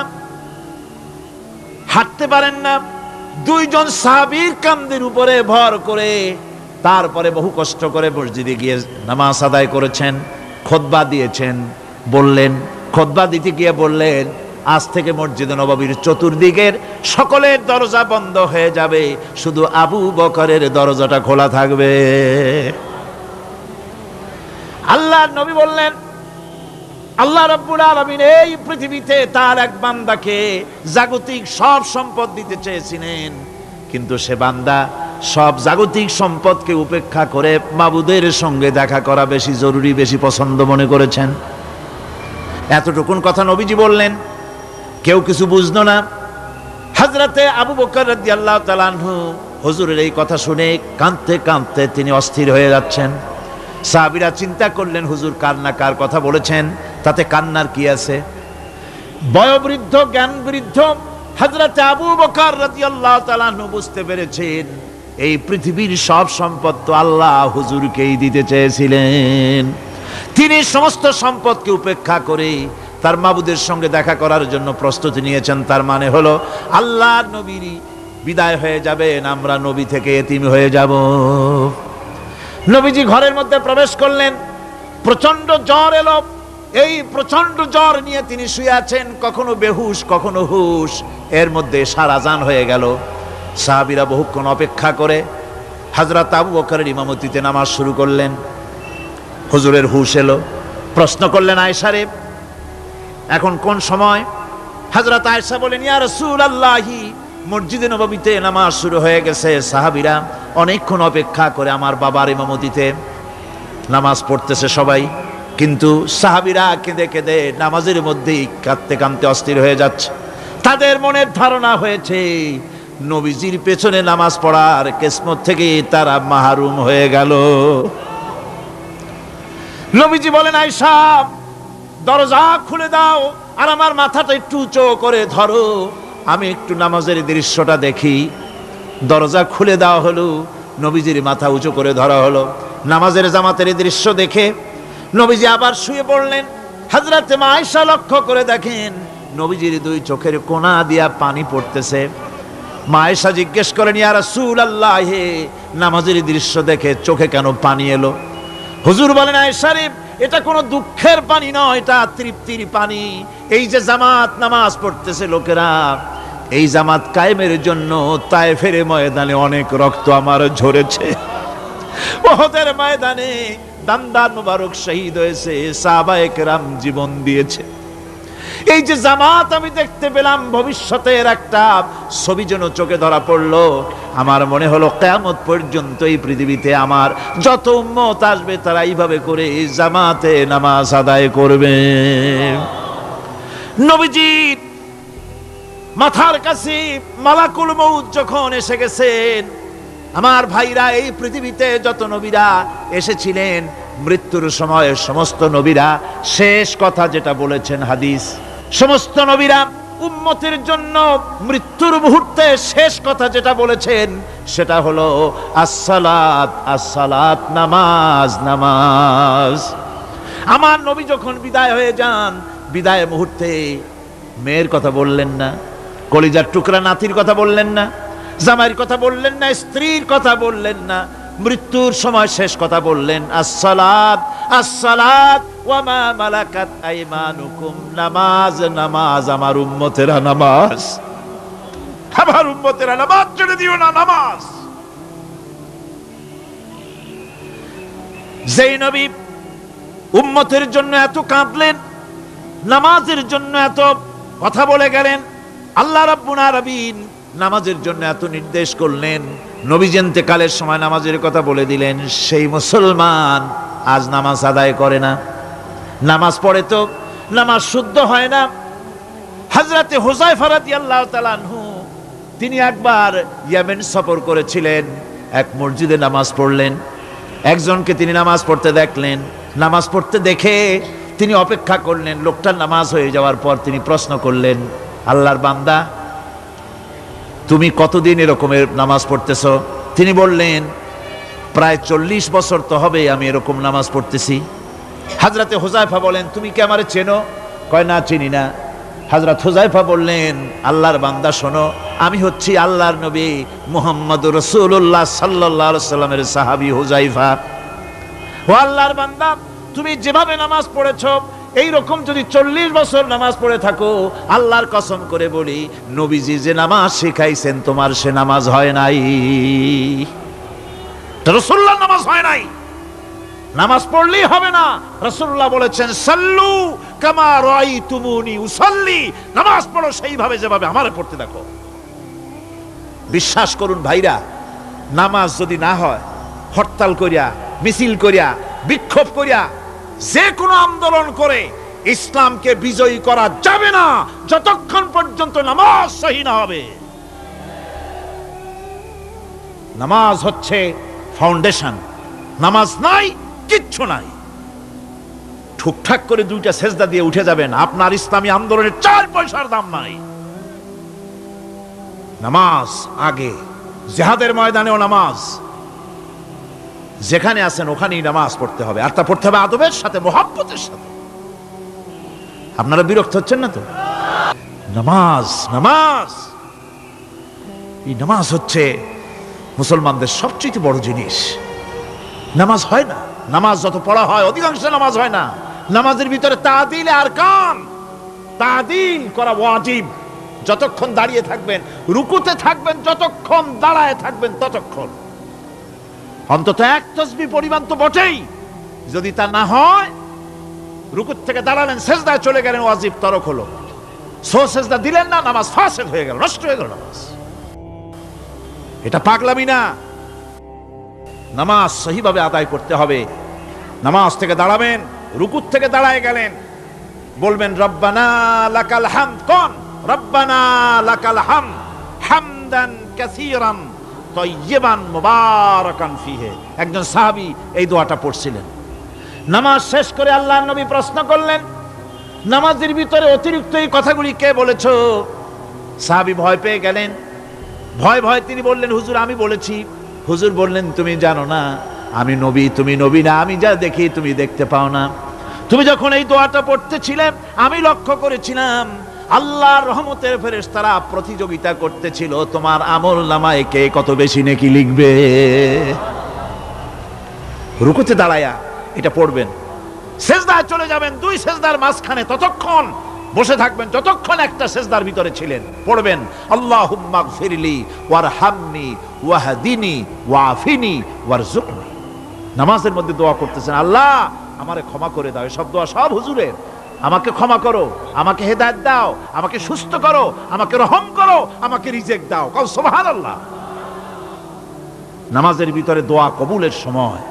হাঁটতে পারেন না। দুইজন সাহাবীর কাঁধের উপরে ভর করে তারপরে বহু কষ্ট করে মসজিদে গিয়ে নামাজ আদায় করেছেন। খুতবা দিয়েছেন। বললেন, খুতবা দিতে গিয়ে বললেন, আজ থেকে মসজিদে নববীর চতুর্দিকের সকলের দরজা বন্ধ হয়ে যাবে, শুধু আবু বকরের দরজাটা খোলা থাকবে। আল্লাহর নবী বললেন, আল্লাহ রাব্বুল আলামিন এই পৃথিবীতে তার এক বান্দাকে জাগতিক সব সম্পদ দিতে চেয়েছিলেন, কিন্তু সে বান্দা সব জাগতিক সম্পদকে উপেক্ষা করে মাবুদের সঙ্গে দেখা করা বেশি জরুরি, বেশি পছন্দ মনে করেছেন। এতটুকুন কথা নবীজি বললেন, কেউ কিছু বুঝলো না। হযরতে আবু বকর রাদিয়াল্লাহু তাআলা আনহু হুজুরের এই কথা শুনে কাঁদতে কাঁদতে তিনি অস্থির হয়ে যাচ্ছেন। সাহাবীরা চিন্তা করলেন, হুজুর কার না কার কথা বলেছেন, তাতে কান্নার কি আছে? বয়োবৃদ্ধ, জ্ঞান বৃদ্ধ হযরতে আবু বকর রাদিয়াল্লাহু তাআলা আনহু বুঝতে পেরেছেন, এই পৃথিবীর সব সম্পদ তো আল্লাহ হুজুরকেই দিতে চেয়েছিলেন। তিনি সমস্ত সম্পদকে উপেক্ষা করে তার মাবুদের সঙ্গে দেখা করার জন্য প্রস্তুতি নিয়েছেন। তার মানে হলো আল্লাহর নবীর বিদায় হয়ে যাবেন, আমরা নবী থেকে এতিম হয়ে যাব। নবীজি ঘরের মধ্যে প্রবেশ করলেন, প্রচন্ড জ্বর এলো। এই প্রচন্ড জ্বর নিয়ে তিনি শুয়ে আছেন, কখনো বেহুশ কখনো হুশ। এর মধ্যে এশার আজান হয়ে গেল। সাহাবীরা বহুক্ষণ অপেক্ষা করে হযরত আবু বকরের ইমামতিতে নামাজ শুরু করলেন। হুজুরের হুশ এলো, প্রশ্ন করলেন, আয়েশা রে এখন কোন সময়? হযরত আয়েশা বলেন, ইয়া রাসূলুল্লাহি, মসজিদে নববীতে নামাজ শুরু হয়ে গেছে। সাহাবীরা অনেকক্ষণ অপেক্ষা করে আমার বাবার ইমামতিতে নামাজ পড়তেছে সবাই, কিন্তু সাহাবীরা কেঁদে কেঁদে নামাজের মধ্যেই কাঁদতে কাঁদতে অস্থির হয়ে যাচ্ছে। তাদের মনের ধারণা হয়েছে নবীজির পেছনে নামাজ পড়ার কিসমত থেকে তারা মাহরুম হয়ে গেল। নবীজি বলেন, আয়েশা দরজা খুলে দাও আর আমার মাথাটা একটু উঁচু করে ধরো, আমি একটু নামাজের দৃশ্যটা দেখি। দরজা খুলে দেওয়া হলো, নবীজির মাথা উঁচু করে ধরা হলো। নামাজের জামাতের দৃশ্য দেখে নবীজি আবার শুয়ে পড়লেন। হযরতে মা আয়েশা লক্ষ্য করে দেখেন নবীজির দুই চোখের কোনা দিয়া পানি পড়তেছে। মা আয়েশা জিজ্ঞেস করেন, ইয়া রাসূলুল্লাহ, নামাজের দৃশ্য দেখে চোখে কেন পানি এলো? হুজুর বলেন, আয়েশা রে, এটা কোনো দুঃখের পানি নয়, এটা তৃপ্তির পানি। এই যে জামাত নামাজ পড়তেছে লোকেরা, এই জামাত কায়েমের জন্য তায়েফের ময়দানে অনেক রক্ত আমার ঝরেছে, উহুদের ময়দানে দান্দান মুবারক শহীদ হয়েছে, সাহাবায়ে কেরাম জীবন দিয়েছে। এই যে জামাত আমি দেখতে পেলাম, ভবিষ্যতের একটা ছবি যেন চোখে ধরা পড়লো। আমার মনে হলো কিয়ামত পর্যন্ত এই পৃথিবীতে আমার যত উম্মত আসবে তারা এইভাবে করে জামাতে নামাজ আদায় করবে। নবীজির মাথার কাছে মালাকুল মউত যখন এসে গেছেন, আমার ভাইরা, এই পৃথিবীতে যত নবীরা এসেছিলেন মৃত্যুর সময় সমস্ত নবীরা শেষ কথা যেটা বলেছেন, হাদিস, সমস্ত নবীরা উম্মতের জন্য মৃত্যুর মুহূর্তে শেষ কথা যেটা বলেছেন সেটা হলো আসসালাত, আসসালাত, নামাজ, নামাজ। আমার নবী যখন বিদায় হয়ে যান, বিদায় মুহূর্তে মেয়ের কথা বললেন না, কলিজার টুকরা নাতির কথা বললেন না, জামাইয়ের কথা বললেন না, স্ত্রীর কথা বললেন না, মৃত্যুর সময় শেষ কথা বললেন আসসালাত, আসসালাত ওয়া মা মালাকাত আইমানুকুম, নামাজ, নামাজ, আমার উম্মতেরা নামাজ, আমার উম্মতেরা নামাজ ছেড়ে দিও না, নামাজ। যেই নবী উম্মতের জন্য এত কাঁদলেন, নামাজের জন্য এত কথা বলে গেলেন, আল্লাহ রাব্বুল আলামিন নামাজের জন্য এত নির্দেশ করলেন, নবীজি ইন্তেকালের সময় নামাজের কথা বলে দিলেন, সেই মুসলমান আজ নামাজ আদায় করে না, নামাজ পড়ে তো নামাজ শুদ্ধ হয় না। হযরতে হুযায়ফা রাদিয়াল্লাহু তাআলা আনহু তিনি একবার ইয়েমেন সফর করেছিলেন, এক মসজিদে নামাজ পড়লেন, একজনকে তিনি নামাজ পড়তে দেখলেন, নামাজ পড়তে দেখে তিনি অপেক্ষা করলেন, লোকটার নামাজ হয়ে যাওয়ার পর তিনি প্রশ্ন করলেন, আল্লাহর বান্দা, তুমি কতদিন এরকমের নামাজ পড়তেছ? তিনি বললেন, প্রায় 40 বছর তো হবে আমি এরকম নামাজ পড়তেছি। হযরতে হুযায়ফা বলেন, তুমি কি আমারে চেনো? কয়, না, চিনি না। হযরত হুযায়ফা বললেন, আল্লাহর বান্দা শোনো, আমি হচ্ছি আল্লাহর নবী মুহাম্মদুর রাসূলুল্লাহ সাল্লাল্লাহু আলাইহি সাল্লামের সাহাবী হুযায়ফা। ও আল্লাহর বান্দা, তুমি যেভাবে নামাজ পড়েছো এই রকম যদি 40 বছর নামাজ পড়ে থাকো, আল্লাহর কসম করে বলি, নবীজি যে নামাজ শিখাইছেন তোমার সে নামাজ হয় নাই, রাসূলুল্লাহ নামাজ হয় নাই। নামাজ পড়লেই হবে না, রাসূলুল্লাহ বলেছেন, সাল্লু কামা রাআইতুমুনি উসাল্লি, নামাজ পড়ো সেইভাবে যেভাবে আমারে পড়তে দেখো। বিশ্বাস করুন ভাইরা, নামাজ যদি না হয়, হরতাল করিয়া, মিছিল করিয়া, বিক্ষোভ করিয়া, যে কোনো আন্দোলন করে ইসলামকে বিজয়ী করা যাবে না যতক্ষণ পর্যন্ত নামাজ সহি না হবে। নামাজ হচ্ছে ফাউন্ডেশন, নামাজ নাই কিচ্ছু নাই। ঠুকঠাক করে 2টা সেজদা দিয়ে উঠে যাবেন, আপনার ইসলামী আন্দোলনের 4 পয়সার দাম নাই। নামাজ আগে, জিহাদের ময়দানেও নামাজ, যেখানে আছেন ওখানেই নামাজ পড়তে হবে, আর তা পড়তে হবে আদবের সাথে, মুহাব্বতের সাথে। আপনারা বিরক্ত হচ্ছেন না তো? নামাজ, নামাজ, এই নামাজ হচ্ছে মুসলমানদের সবচেয়ে বড় জিনিস। নামাজ হয় না, নামাজ যত পড়া হয় অধিকাংশ নামাজ হয় না। নামাজের ভিতরে তাদিল আর কাম, তাদিল করা ওয়াজিব। যতক্ষণ দাঁড়িয়ে থাকবেন, রুকুতে থাকবেন, যতক্ষণ দাঁড়ায় থাকবেন ততক্ষণ অন্তত 1 তাসবিহ পরিমাণ তো বটেই। যদি তা না হয়, রুকুত থেকে দাঁড়ালেন, সেজদায় চলে গেলেন, ওয়াজিব তরক হলো, সেজদা দিলেন না, নামাজ ফাসেদ হয়ে গেল, নষ্ট হয়ে গেল নামাজ। এটা পাগলামি না, নামাজ সহিভাবে আদায় করতে হবে। নামাজ থেকে দাঁড়াবেন, রুকুত থেকে দাঁড়ায় গেলেন, বলবেন রব্বানা লাকাল হামদ, কোন রব্বানা লাকাল হামদ হামদান কাসীরান তাইয়িবান মুবারাকান ফিহি। একজন সাহাবী এই দোয়াটা পড়ছিলেন। নামাজ শেষ করে আল্লাহর নবী প্রশ্ন করলেন, নামাজের ভিতরে অতিরিক্ত এই কথাগুলি কে বলেছো? সাহাবী ভয় পেয়ে গেলেন, ভয় ভয় তিনি বললেন, হুজুর আমি বলেছি। হুজুর বললেন, তুমি জানো না আমি নবী, তুমি নবী না, আমি যা দেখি তুমি দেখতে পাও না। তুমি যখন এই দোয়াটা পড়তেছিলে আমি লক্ষ্য করেছিলাম আল্লাহর রহমতের ফেরেশতারা প্রতিযোগিতা করতেছিল তোমার আমলনামায় কে কত বেশি নেকি লিখবে। রুকুতে দাঁড়ায়া এটা পড়বেন, সেজদায় চলে যাবেন, 2 সেজদার মাঝখানে ততক্ষণ বসে থাকবেন যতক্ষণ একটা সেজদার ভিতরে ছিলেন, পড়বেন আল্লাহুম্মা গফিরলি ওয়ারহামনি ওয়াহদিনি ওয়াফিনি ওয়ারজুকনি। নামাজের মধ্যে দোয়া করতেছেন, আল্লাহ আমারে ক্ষমা করে দাও। এসব দোয়া সব হুজুরের। আমাকে ক্ষমা করো, আমাকে হেদায়েত দাও, আমাকে সুস্থ করো, আমাকে রহম করো, আমাকে রিজিক দাও। কও সুবহানাল্লাহ। নামাজের ভিতরে দোয়া কবুলের সময়,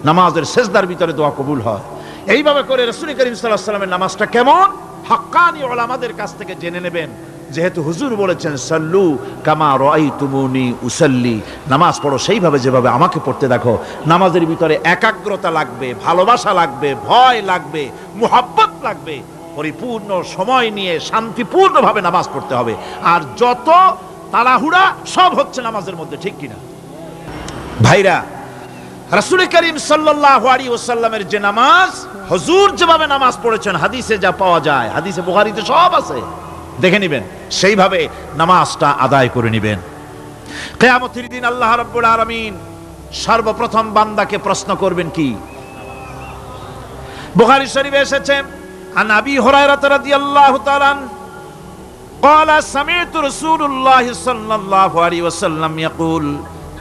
নামাজের সেজদার ভিতরে দোয়া কবুল হয়। এইভাবে করে রাসূল করিম সাল্লাল্লাহু আলাইহি ওয়াসাল্লামের নামাজটা কেমন হাক্কানি উলামাদের কাছ থেকে জেনে নেবেন। যেহেতু হুজুর বলেছেন সাল্লু কামা রাআইতুমুনি উসাল্লি, নামাজ পড়ো সেইভাবে যেভাবে আমাকে পড়তে দেখো। নামাজের ভিতরে একাগ্রতা লাগবে, ভালোবাসা লাগবে, ভয় লাগবে, মুহাব্বত লাগবে। পরিপূর্ণ সময় নিয়ে শান্তিপূর্ণভাবে নামাজ পড়তে হবে। আর যত তাড়াহুড়া সব হচ্ছে নামাজের মধ্যে, ঠিক কিনা ভাইরা? রাসূল করিম সাল্লাল্লাহু আলাইহি ওয়াসাল্লামের যে নামাজ, হুজুর যেভাবে নামাজ পড়েছেন হাদিসে যা পাওয়া যায়, হাদিসে বুখারীতে সব আছে, দেখে নেবেন, সেইভাবে নামাজটা আদায় করে নেবেন। কিয়ামতের দিন আল্লাহ রাব্বুল আলামিন সর্বপ্রথম বান্দাকে প্রশ্ন করবেন কি? বুখারী শরীফে এসেছে, আন আবি হুরায়রা রাদিয়াল্লাহু তাআলা قال سمعت رسول الله صلى الله عليه وسلم يقول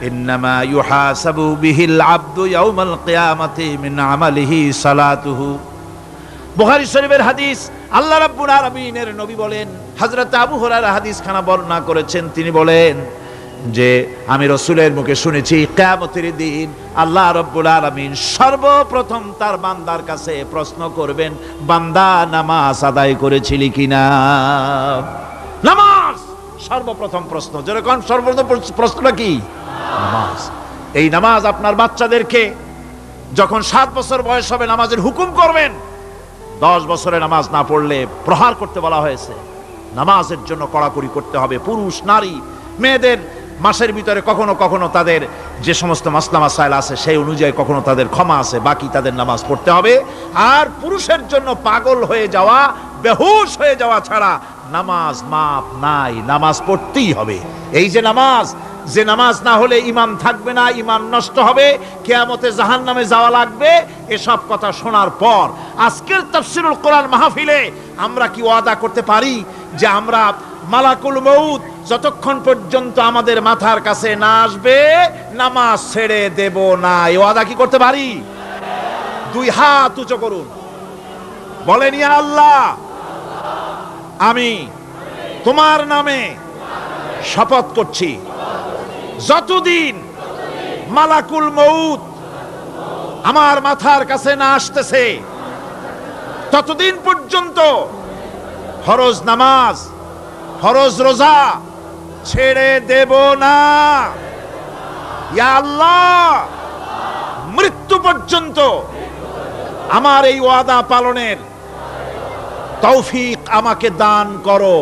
إنما يحاسب به العبد يوم القيامة من عمله صلاته। বুখারী শরীফের হাদিস, আল্লাহ রাব্বুল আলামিনের নবী বলেন, হযরত আবু হুরায়রা হাদিস খানা বর্ণনা করেছেন, তিনি বলেন যে আমি রাসূলের মুখে শুনেছি কিয়ামতের দিন আল্লাহ রাব্বুল আলামিন সর্বপ্রথম তার বান্দার কাছে প্রশ্ন করবেন, বান্দা নামাজ আদায় করেছিলি কিনা? নামাজ সর্বপ্রথম প্রশ্ন। যেরকম সর্বপ্রথম প্রশ্নটা কি? নামাজ। এই নামাজ আপনার বাচ্চাদেরকে যখন 7 বছর বয়স হবে নামাজের হুকুম করবেন। 10 বছরে নামাজ না পড়লে প্রহার করতে বলা হয়েছে। নামাজের জন্য কড়াকড়ি করতে হবে। পুরুষ নারী মেয়েদের মাসের ভিতরে কখনো কখনো তাদের যে সমস্ত মাসলা মাসাইল আছে সেই অনুযায়ী কখনো তাদের ক্ষমা আছে, বাকি তাদের নামাজ পড়তে হবে। আর পুরুষের জন্য পাগল হয়ে যাওয়া, বেহুশ হয়ে যাওয়া ছাড়া নামাজ মাপ নাই, নামাজ পড়তেই হবে। এই যে নামাজ, যে নামাজ না হলে ঈমান থাকবে না, ঈমান নষ্ট হবে, কিয়ামতে জাহান্নামে যাওয়া লাগবে, এসব কথা শোনার পর আজকের তাফসীরুল কোরআন মাহফিলে আমরা কি ওয়াদা করতে পারি যে আমরা মালাকুল মউত যতক্ষণ পর্যন্ত আমাদের মাথার কাছে না আসবে নামাজ ছেড়ে দেব না? এই ওয়াদা কি করতে পারি? 2 হাত উঁচু করুন, বলেন ইয়া আল্লাহ, আমি তোমার নামে শপথ করছি, যতদিন মালাকুল মউত আমার মাথার কাছে না আসতেছে ততদিন পর্যন্ত ফরজ নামাজ, ফরজ রোজা ছেড়ে দেব না। ইয়া আল্লাহ, মৃত্যু পর্যন্ত আমার এই ওয়াদা পালনের তৌফিক আমাকে দান করো,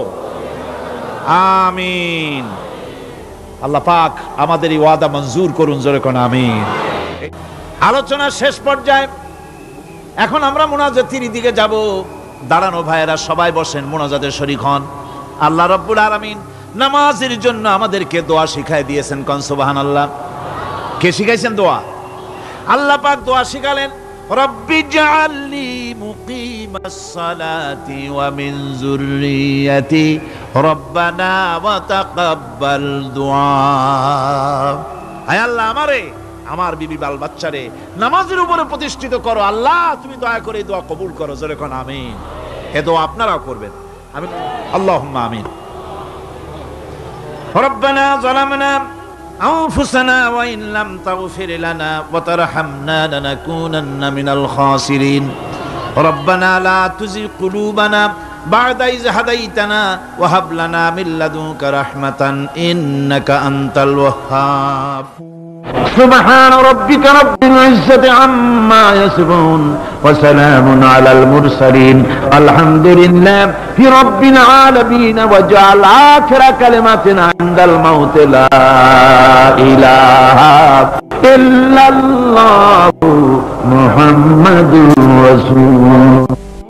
আমিন। আল্লাহ পাক আমাদের এই ওয়াদা মঞ্জুর করুন, জোরে কোন আমিন। আলোচনার শেষ পর্যায়ে এখন আমরা মুনাজাতের দিকে যাব। দাঁড়ানো ভাইয়েরা সবাই বসেন, মুনাজাতের শরীক হন। আল্লাহ রাব্বুল আলামিন নামাজের জন্য আমাদেরকে দোয়া শিখাই দিয়েছেন, কোন সুবহানাল্লাহ। কে শিখাইছেন দোয়া? আল্লাহ পাক দোয়া শিখালেন, রব্বি জাআলনি মুকিমাস সালাতি ওয়া মিন যুররিয়াতি রব্বানা ওয়া তাকাব্বাল দুআ। আয় আল্লাহ, আমারে, আমার বিবি বাল বাচ্চারে নামাজের উপরে প্রতিষ্ঠিত করো। আল্লাহ, তুমি দয়া করে এই দোয়া কবুল করো, জোরে কোন আমিন। এ দোয়া আপনারাও করবেন, আমিন, আল্লাহুম্মা আমিন। রব্বানা যালামনা أنفسنا وإن لم تغفر لنا وترحمنا لنكونن من الخاسرين ربنا لا تزغ قلوبنا بعد إذ هديتنا وهب لنا من لدنك رحمة إنك أنت الوهاب سبحان ربك رب العزة عما يصفون وسلام على المرسلين الحمد لله رب العالمين واجعل آخر كلمتنا عند الموت لا إله إلا الله محمد رسول